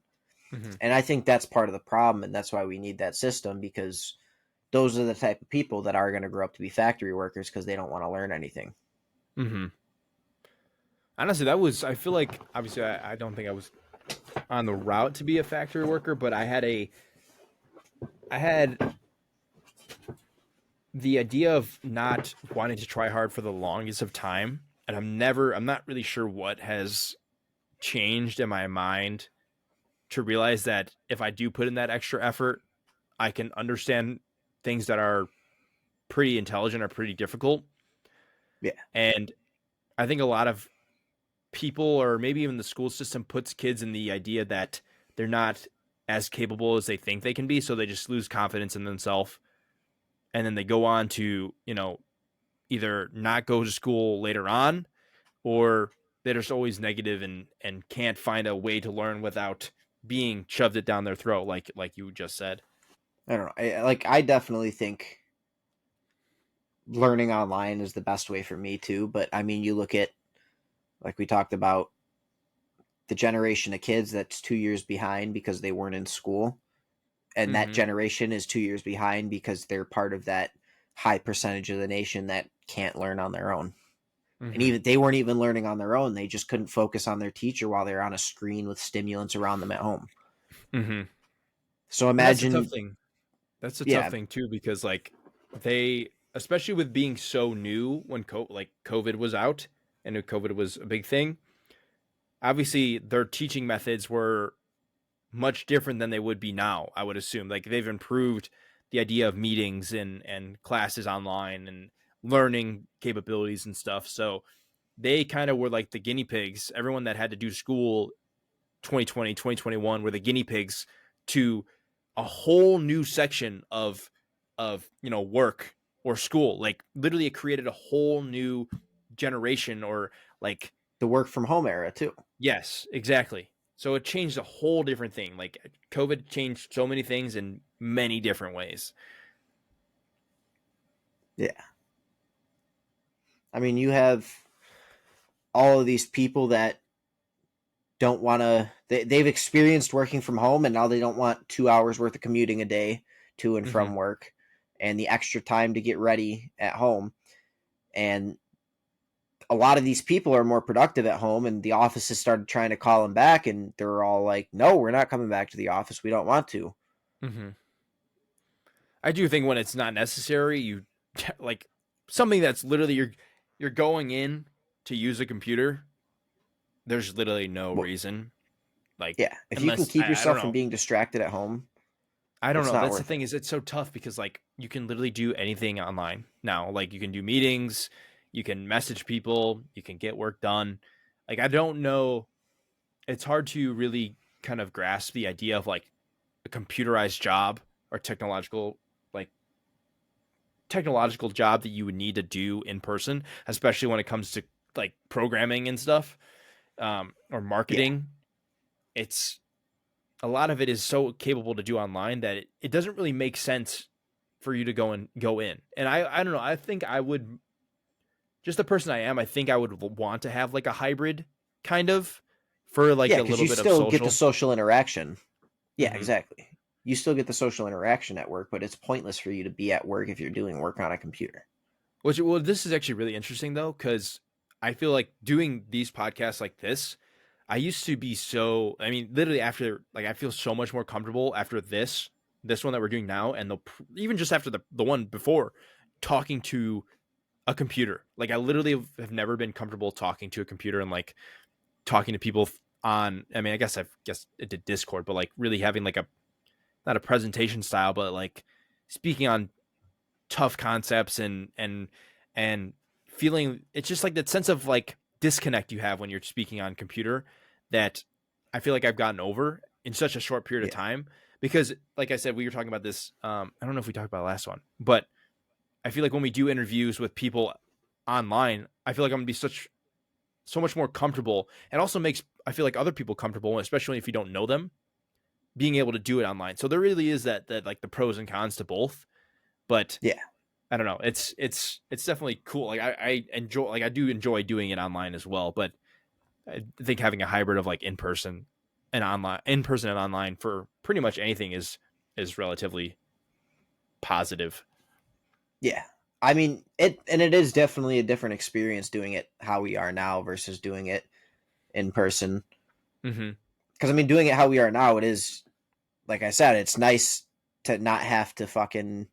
Mm-hmm. And I think that's part of the problem, and that's why we need that system because those are the type of people that are going to grow up to be factory workers because they don't want to learn anything. Mm-hmm. Honestly, I feel like, obviously, I don't think I was on the route to be a factory worker, but I had the idea of not wanting to try hard for the longest of time. And I'm not really sure what has changed in my mind to realize that if I do put in that extra effort, I can understand things that are pretty intelligent or pretty difficult. Yeah, And I think a lot of people, or maybe even the school system, puts kids in the idea that they're not as capable as they think they can be. So they just lose confidence in themselves. And then they go on to, either not go to school later on or they're just always negative and can't find a way to learn without being shoved it down their throat, like you just said. I don't know. I definitely think learning online is the best way for me too. But I mean, you look at like we talked about the generation of kids that's 2 years behind because they weren't in school, and that Mm-hmm. generation is 2 years behind because they're part of that high percentage of the nation that can't learn on their own. And Mm-hmm. even they weren't even learning on their own; they just couldn't focus on their teacher while they're on a screen with stimulants around them at home. Mm-hmm. So And that's a tough imagine, thing. That's a tough yeah, thing too, because like they, especially with being so new when COVID was out and COVID was a big thing. Obviously, their teaching methods were much different than they would be now. I would assume like they've improved the idea of meetings and classes online and learning capabilities and stuff. So they kind of were like the guinea pigs. Everyone that had to do school 2020, 2021 were the guinea pigs to a whole new section of work or school. Like literally it created a whole new generation or like the work from home era too. yes, exactly. So it changed a whole different thing. Like COVID changed so many things in many different ways. Yeah, I mean, you have all of these people that don't want to. They've experienced working from home, and now they don't want 2 hours worth of commuting a day to and Mm-hmm. from work, and the extra time to get ready at home. And a lot of these people are more productive at home, and the offices started trying to call them back, and they're all like, "No, we're not coming back to the office. We don't want to." Mm-hmm. I do think when it's not necessary, you like. something that's literally you're going in to use a computer, there's literally no Well, reason. Like, yeah, if you can unless keep I don't yourself from know. being distracted at home, I don't it's know. not That's the worth it. thing, is it's so tough because like you can literally do anything online now. Like you can do meetings, you can message people, you can get work done. Like I don't know, it's hard to really kind of grasp the idea of like a computerized job or like technological job that you would need to do in person, especially when it comes to like programming and stuff, or Yeah, marketing. It's a lot of it is so capable to do online that it doesn't really make sense for you to go in. And I don't know. I think I would, just the person I am, I think I would want to have like a hybrid kind of for like yeah, a because little you bit of still get the social. social interaction. Yeah, Hmm. exactly. You still get the social interaction at work, but it's pointless for you to be at work if you're doing work on a computer. Which, well, this is actually really interesting though, because I feel like doing these podcasts like this, I used to be so. I mean, literally after, like, I feel so much more comfortable after this one that we're doing now, and even just after the one before, talking to a computer. Like, I literally have never been comfortable talking to a computer and like talking to people on. I mean, I guess it did Discord, but like really having like a, not a presentation style, but like speaking on tough concepts and feeling, it's just like that sense of like disconnect you have when you're speaking on computer that I feel like I've gotten over in such a short period of Yeah, time. Because like I said, we were talking about this, I don't know if we talked about the last one, but I feel like when we do interviews with people online, I feel like I'm gonna be so much more comfortable, and also makes, I feel like, other people comfortable, especially if you don't know them, being able to do it online. So there really is that like the pros and cons to both. But yeah, I don't know. It's definitely cool. Like I enjoy, like I do enjoy doing it online as well. But I think having a hybrid of like in person and online for pretty much anything is relatively positive. yeah. I mean, it is definitely a different experience doing it how we are now versus doing it in person. Hmm. Because I mean, doing it how we are now, it is like I said, it's nice to not have to fucking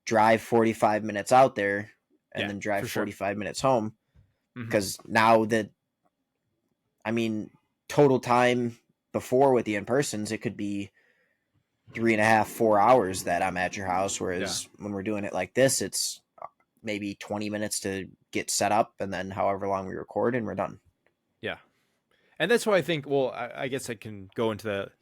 drive 45 minutes out there and Yeah, then drive for sure. 45 minutes home. Hmm. Because now that, I mean, total time before with the in persons, it could be 3.5, 4 hours that I'm at your house. Yeah, Whereas when we're doing it like this, it's maybe 20 minutes to get set up and then however long we record and we're done. yeah. And that's why I think. Well, I guess I can go into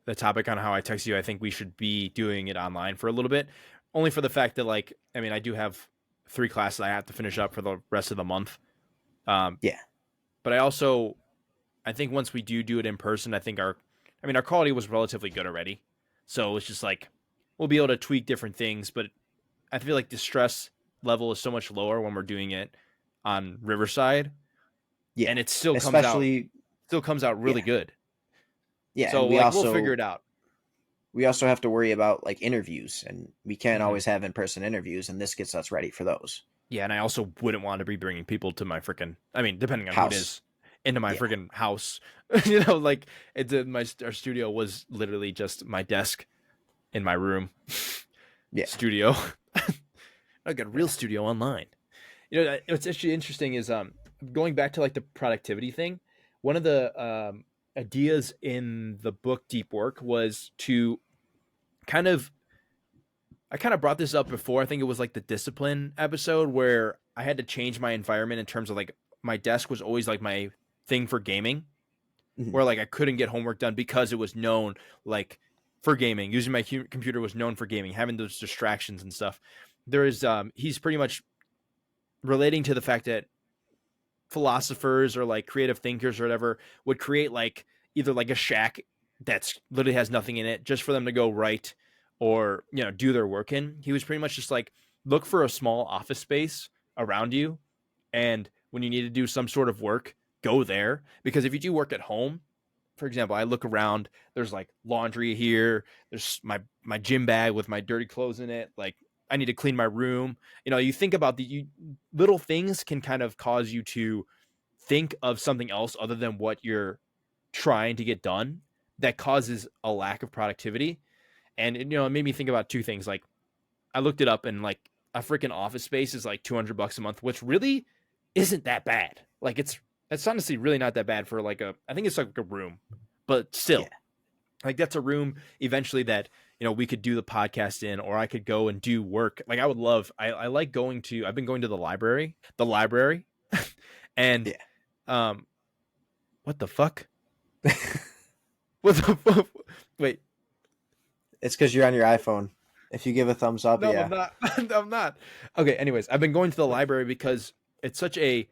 the topic on how I text you. I think we should be doing it online for a little bit, only for the fact that, like, I mean, I do have 3 classes I have to finish up for the rest of the month. Um, Yeah. but I think once we do it in person, I mean, our quality was relatively good already. So it's just like we'll be able to tweak different things, but I feel like the stress level is so much lower when we're doing it on Riverside, Yeah. and it still Especially, comes out really yeah. good. Yeah. So And like we'll figure it out. we also have to worry about like interviews and we can't Hmm. always have in-person interviews and this gets us ready for those. Yeah, and I also wouldn't want to be bringing people to my freaking. I mean, depending on who it House. is, into my Yeah. freaking house. Like our studio was literally just my desk in my room. Yeah. Studio. I got a real studio online. What's actually interesting is going back to like the productivity thing. One of the ideas in the book Deep Work was to kind of, I kind of brought this up before. I think it was like the discipline episode where I had to change my environment in terms of like my desk was always like my thing for gaming, Mhm. where like I couldn't get homework done because it was known like for gaming. Using my computer was known for gaming, having those distractions and stuff. There is he's pretty much relating to the fact that philosophers or like creative thinkers or whatever would create like either like a shack that's literally has nothing in it just for them to go write or do their work in. He was pretty much just like, look for a small office space around you, and when you need to do some sort of work, go there. Because if you do work at home, for example, I look around, there's like laundry here, there's my gym bag with my dirty clothes in it, like I need to clean my room. You think about little things can kind of cause you to think of something else other than what you're trying to get done, that causes a lack of productivity. And it made me think about two things. Like, I looked it up, and like a freaking office space is like $200 a month, which really isn't that bad. Like it's honestly really not that bad for like I think it's like a room, but still, Yeah. like that's a room eventually that, we could do the podcast in, or I could go and do work. Like I would love, I like I've been going to the library, and, Yeah. what the fuck? What the fuck? Wait, It's because you're on your iPhone. If you give a thumbs up, no, yeah. I'm not. I'm not. Okay. Anyways, I've been going to the library because it's such a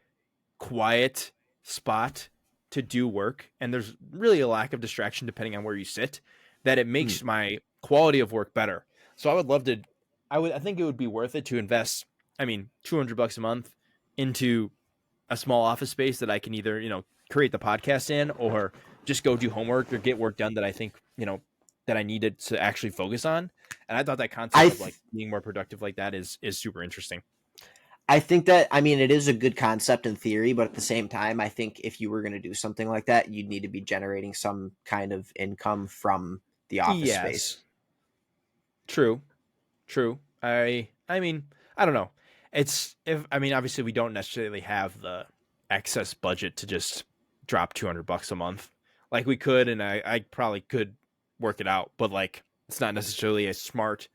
quiet spot to do work, and there's really a lack of distraction depending on where you sit, that it Hmm. makes my quality of work better. So I would love to. I think it would be worth it to invest. I mean, $200 a month into a small office space that I can either create the podcast in, or just go do homework or get work done that I think that I needed to actually focus on. And I thought that concept I of like being more productive like that is super interesting. I think that, I mean, it is a good concept in theory, but at the same time, I think if you were going to do something like that, you'd need to be generating some kind of income from the office space. Yes, true. True. I mean, I don't know. It's if I mean obviously we don't necessarily have the excess budget to just drop $200 a month. Like we could, and I probably could work it out, but like it's not necessarily a It's smart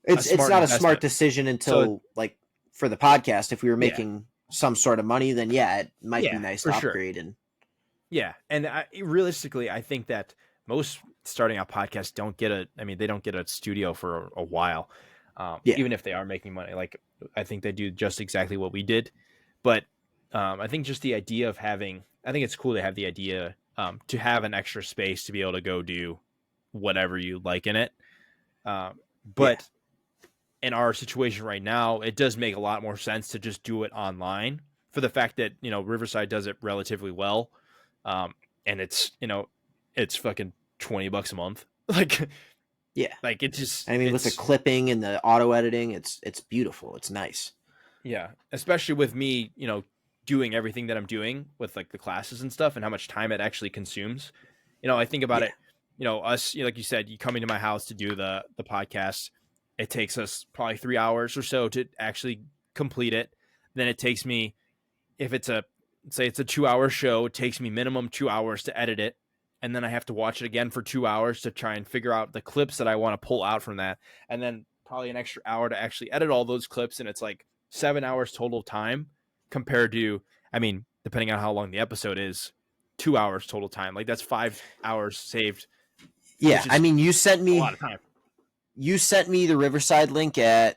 not a smart investment. decision So until, like, for the podcast. If we were yeah, making some sort of money, then yeah, it might be yeah, nice for to sure. upgrade. And Yeah, and realistically, I think that most starting out podcasts don't get they don't get a studio for a while, yeah, even if they are making money. Like I think they do just exactly what we did, but I think just the idea of having, I think it's cool to have the idea to have an extra space to be able to go do whatever you like in it. yeah, But in our situation right now, it does make a lot more sense to just do it online, for the fact that Riverside does it relatively well, um, and it's fucking $20 a month. like yeah. like it just I mean, with the it's clipping and the auto editing, it's beautiful. It's nice. yeah, especially with me doing everything that I'm doing with like the classes and stuff, and how much time it actually consumes. I think about Yeah, it, us, like you said, you coming to my house to do the podcast, it takes us probably 3 hours or so to actually complete it. Then it takes me, if it's say it's a 2 hour show, it takes me minimum 2 hours to edit it. And then I have to watch it again for 2 hours to try and figure out the clips that I want to pull out from that. And then probably an extra hour to actually edit all those clips. And it's like 7 hours total time, compared to, I mean, depending on how long the episode is, 2 hours total time. Like that's 5 hours saved, yeah. which I is mean, a lot of time. you sent me the Riverside link at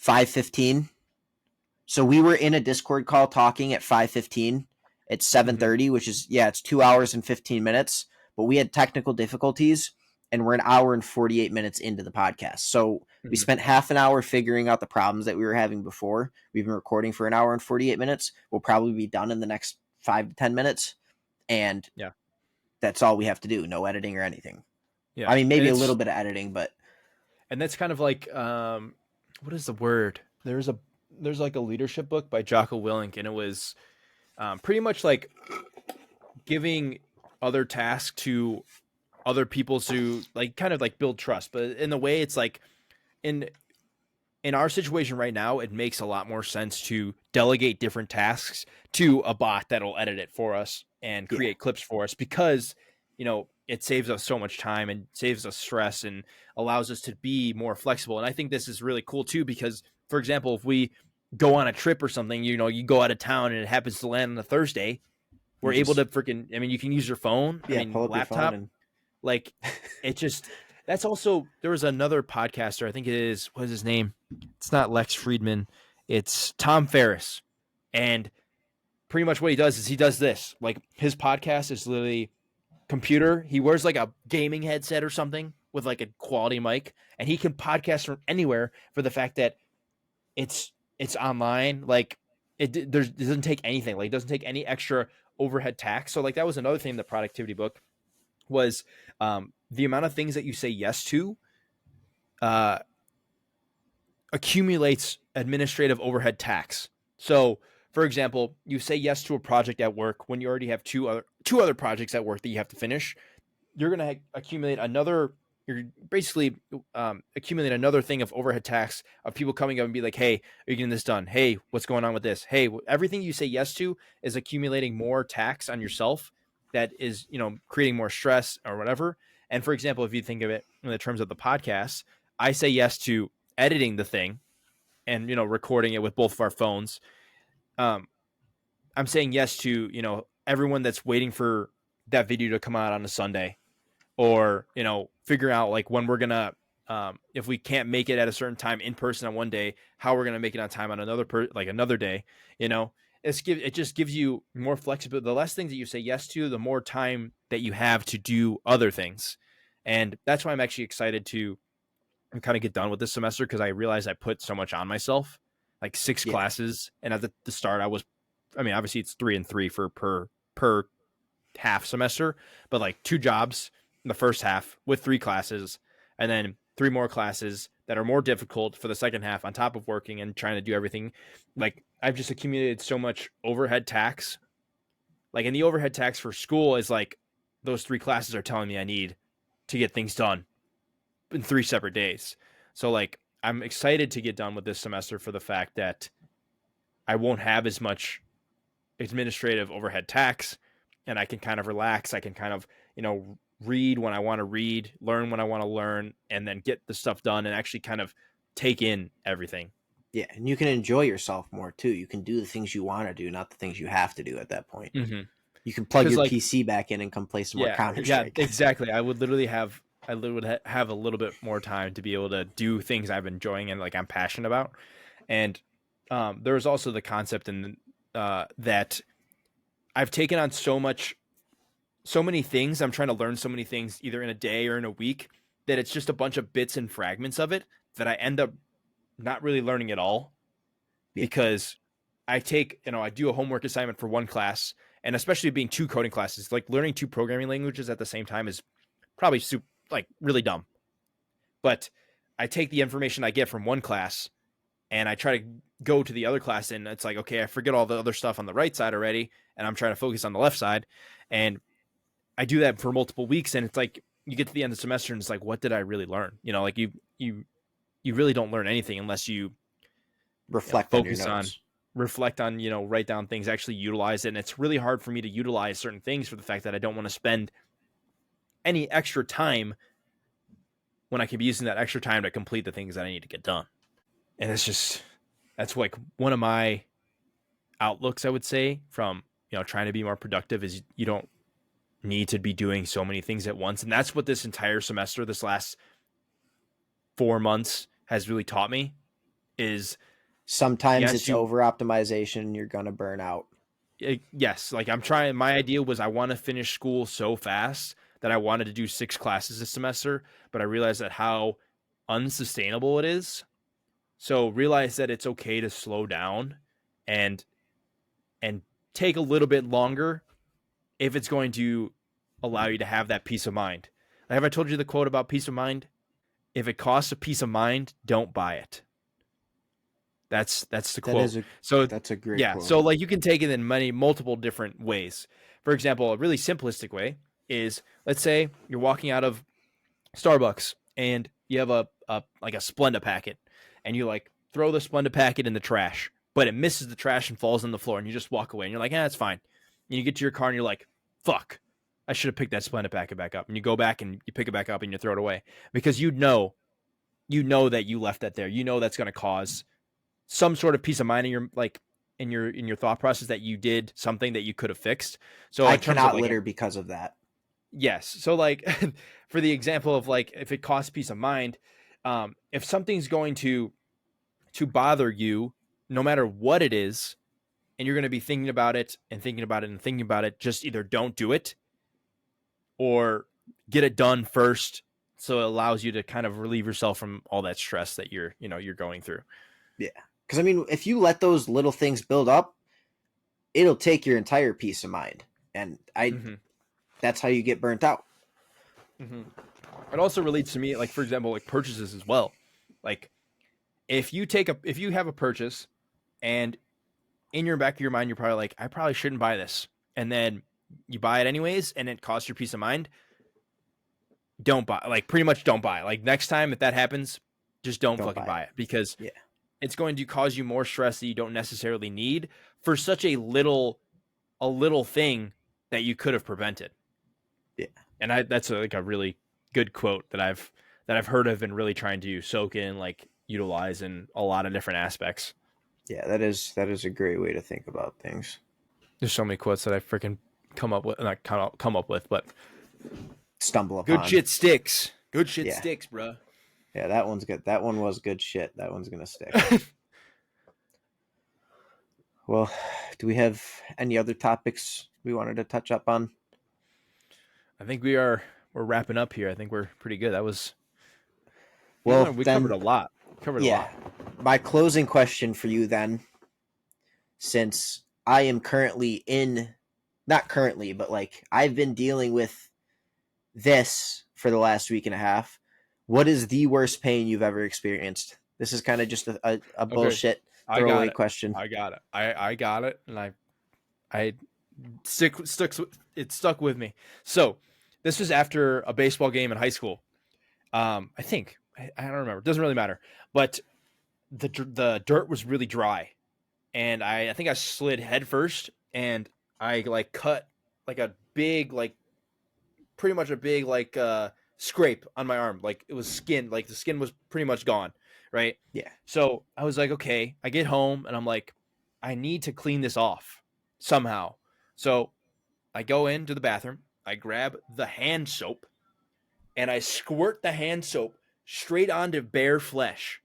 5:15. So we were in a Discord call talking at 5:15. It's Mm-hmm. 7:30, which is, yeah, it's 2 hours and 15 minutes. But we had technical difficulties, and we're an hour and 48 minutes into the podcast. So we Mm-hmm. spent half an hour figuring out the problems that we were having before. We've been recording for an hour and 48 minutes. We'll probably be done in the next 5 to 10 minutes, and Yeah. that's all we have to do. No editing or anything. I Yeah. mean, maybe a little bit of editing, but And that's kind of like, what is the word? There's like a leadership book by Jocko Willink, and it was pretty much like giving other tasks to other people to like kind of like build trust. But in the way, it's like in in our situation right now, it makes a lot more sense to delegate different tasks to a bot that'll edit it for us and yeah, create clips for us, because it saves us so much time and saves us stress and allows us to be more flexible. And I think this is really cool too, because for example, if we go on a trip or something, you go out of town and it happens to land on a Thursday, you we're able just, to freaking, I mean, you can use your phone, I yeah, mean, pull up your phone laptop, and like it just, that's also, there was another podcaster, I think it is, what is his name? It's not Lex Friedman, it's Tom Ferriss. And pretty much what he does is he does this. Like his podcast is literally computer. He wears like a gaming headset or something with like a quality mic, and he can podcast from anywhere, for the fact that it's online. Like it doesn't take anything. Like it doesn't take any extra overhead tax. So like that was another thing in the productivity book was the amount of things that you say yes to uh, accumulates administrative overhead tax. So, for example, you say yes to a project at work when you already have two other projects at work that you have to finish. You're going to accumulate another you're basically accumulating another thing of overhead tasks of people coming up and be like, hey, are you getting this done? Hey, what's going on with this? Hey, everything you say yes to is accumulating more tax on yourself that is, creating more stress or whatever. And for example, if you think of it in the terms of the podcast, I say yes to editing the thing and, recording it with both of our phones. I'm saying yes to, everyone that's waiting for that video to come out on a Sunday, or, figure out like when we're going to, if we can't make it at a certain time in person on one day, how we're going to make it on time on another day, it just gives you more flexibility. The less things that you say yes to, the more time that you have to do other things. And that's why I'm actually excited to kind of get done with this semester, because I realized I put so much on myself, like 6 Yeah. classes. And at the start, obviously it's 3 and 3 for per half semester, but like 2 jobs in the first half with 3 classes, and then 3 more classes that are more difficult for the second half on top of working and trying to do everything. Like, I've just accumulated so much overhead tax. Like, and the overhead tax for school is like those 3 classes are telling me I need to get things done in 3 separate days. So like, I'm excited to get done with this semester for the fact that I won't have as much administrative overhead tax, and I can kind of relax. I can kind of, read when I want to read, learn when I want to learn, and then get the stuff done and actually kind of take in everything. Yeah, and you can enjoy yourself more too. You can do the things you want to do, not the things you have to do at that point. Mm-hmm. You can plug Because your like, PC back in and come play some more Counter yeah, Strike. exactly. I would have a little bit more time to be able to do things I'm enjoying and like I'm passionate about. And there's also the concept in that I've taken on so many things. I'm trying to learn so many things either in a day or in a week, that it's just a bunch of bits and fragments of it that I end up not really learning at all, Yeah. because I do a homework assignment for one class, and especially being 2 coding classes, like learning 2 programming languages at the same time is probably like really dumb. But I take the information I get from one class and I try to go to the other class, and it's like, okay, I forget all the other stuff on the right side already, and I'm trying to focus on the left side. And I do that for multiple weeks, and it's like you get to the end of the semester and it's like, what did I really learn? Like you really don't learn anything unless you Reflect on your focus on, notes. reflect on, write down things, actually utilize it. And it's really hard for me to utilize certain things for the fact that I don't want to spend any extra time when I could be using that extra time to complete the things that I need to get done. And that's like one of my outlooks, I would say, from, trying to be more productive, is you don't need to be doing so many things at once. And that's what this entire semester, this last 4 months, has really taught me is, Sometimes yes, it's over optimization. You're going to burn out. yes, like my idea was I want to finish school so fast that I wanted to do 6 classes this semester, but I realized that how unsustainable it is. So realize that it's okay to slow down and take a little bit longer if it's going to allow you to have that peace of mind. Have I told you the quote about peace of mind? If it costs a peace of mind, don't buy it. That's the quote. That's a great Yeah, quote. so like you can take it in multiple different ways. For example, a really simplistic way is, let's say you're walking out of Starbucks and you have a like a Splenda packet, and you like throw the Splenda packet in the trash, but it misses the trash and falls on the floor, and you just walk away and you're like, it's fine. And you get to your car and you're like, fuck, I should have picked that Splenda packet back up. And you go back and you pick it back up and you throw it away, because you know that you left that there. You know that's going to cause some sort of peace of mind in your in your thought process that you did something that you could have fixed. So I in terms of cannot like, litter because of that. yes. So like for the example of like, if it costs peace of mind, if something's going to bother you, no matter what it is, and you're going to be thinking about it and thinking about it and thinking about it, just either don't do it or get it done first, so it allows you to kind of relieve yourself from all that stress that you're going through. Yeah. Because, I mean, if you let those little things build up, it'll take your entire peace of mind. And that's how you get burnt out. Mm-hmm. It also relates to me, like, for example, like purchases as well. Like, if you have a purchase, and in your back of your mind, you're probably like, I probably shouldn't buy this. And then you buy it anyways, and it costs your peace of mind. don't buy. Like pretty much don't buy. Like next time if that happens, just don't Don't fucking buy buy it because Yeah. it's going to cause you more stress that you don't necessarily need for such a little thing that you could have prevented. Yeah. And that's like a really good quote that I've heard of and really trying to soak in, like utilize in a lot of different aspects. Yeah, that is a great way to think about things. There's so many quotes that I freaking not come up with, but Stumble good upon. shit sticks. Good shit Yeah. sticks, bro. Yeah, that one's good. That one was good shit. That one's gonna stick. Well, do we have any other topics we wanted to touch up on? I think we're wrapping up here. I think we're pretty good. That was Well, we then, covered a lot. Covered a yeah. lot. My closing question for you then, since I am currently not currently, but like I've been dealing with this for the last week and a half. What is the worst pain you've ever experienced? This is kind of just a Okay. bullshit I got throwaway it. question. I got it. I got it, and I it stuck with me. So this was after a baseball game in high school. I think I don't remember. It doesn't really matter. But the dirt was really dry, and I think I slid head first, and I like cut like a big like pretty much a big like scrape on my arm. Like it was skin. Like the skin was pretty much gone. Right. Yeah. So I was like, okay. I get home and I'm like, I need to clean this off somehow. So I go into the bathroom. I grab the hand soap and I squirt the hand soap straight onto bare flesh.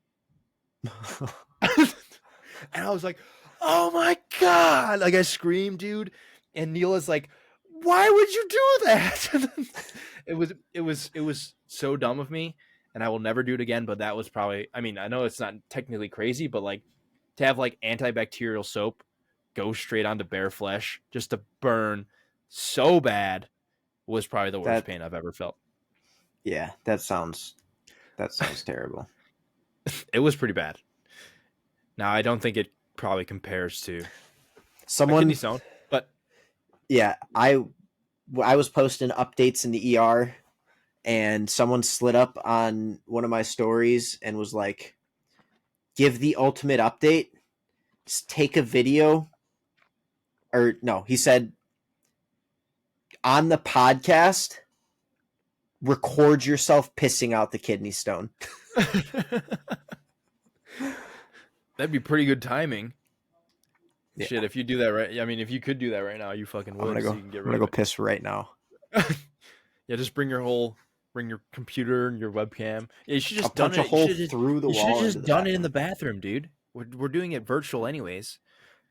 And I was like, oh my God. Like I screamed, dude. And Neela's like, why would you do that? it was so dumb of me. And I will never do it again. But that was probably, I mean, I know it's not technically crazy, but like to have like antibacterial soap go straight onto bare flesh just to burn so bad was probably the worst pain I've ever felt. Yeah, that sounds terrible. It was pretty bad. Now I don't think it probably compares to a Someone, kidney stone, but yeah, I was posting updates in the ER, and someone slid up on one of my stories and was like, "Give the ultimate update. Just take a video." Or no, he said on the podcast, record yourself pissing out the kidney stone. that'd be pretty good timing. Yeah. Shit, if you do that right, I mean, if you could do that right now, you fucking would. I'm gonna go piss right now. Yeah, just bring your computer and your webcam. Yeah, you should just I'll punch a hole through the you should wall. have just done it in the bathroom, dude. We're doing it virtual anyways.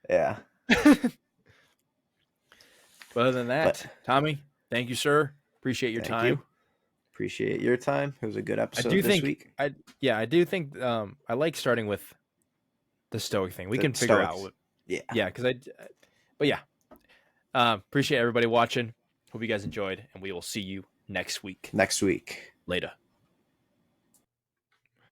Yeah. But other than that, Tommy, thank you, sir. Appreciate your time. Appreciate your time. It was a good episode week. I do think I like starting with the Stoic thing. We can figure out what. Yeah, because but yeah. Appreciate everybody watching. Hope you guys enjoyed, and we will see you next week. Next week. Later.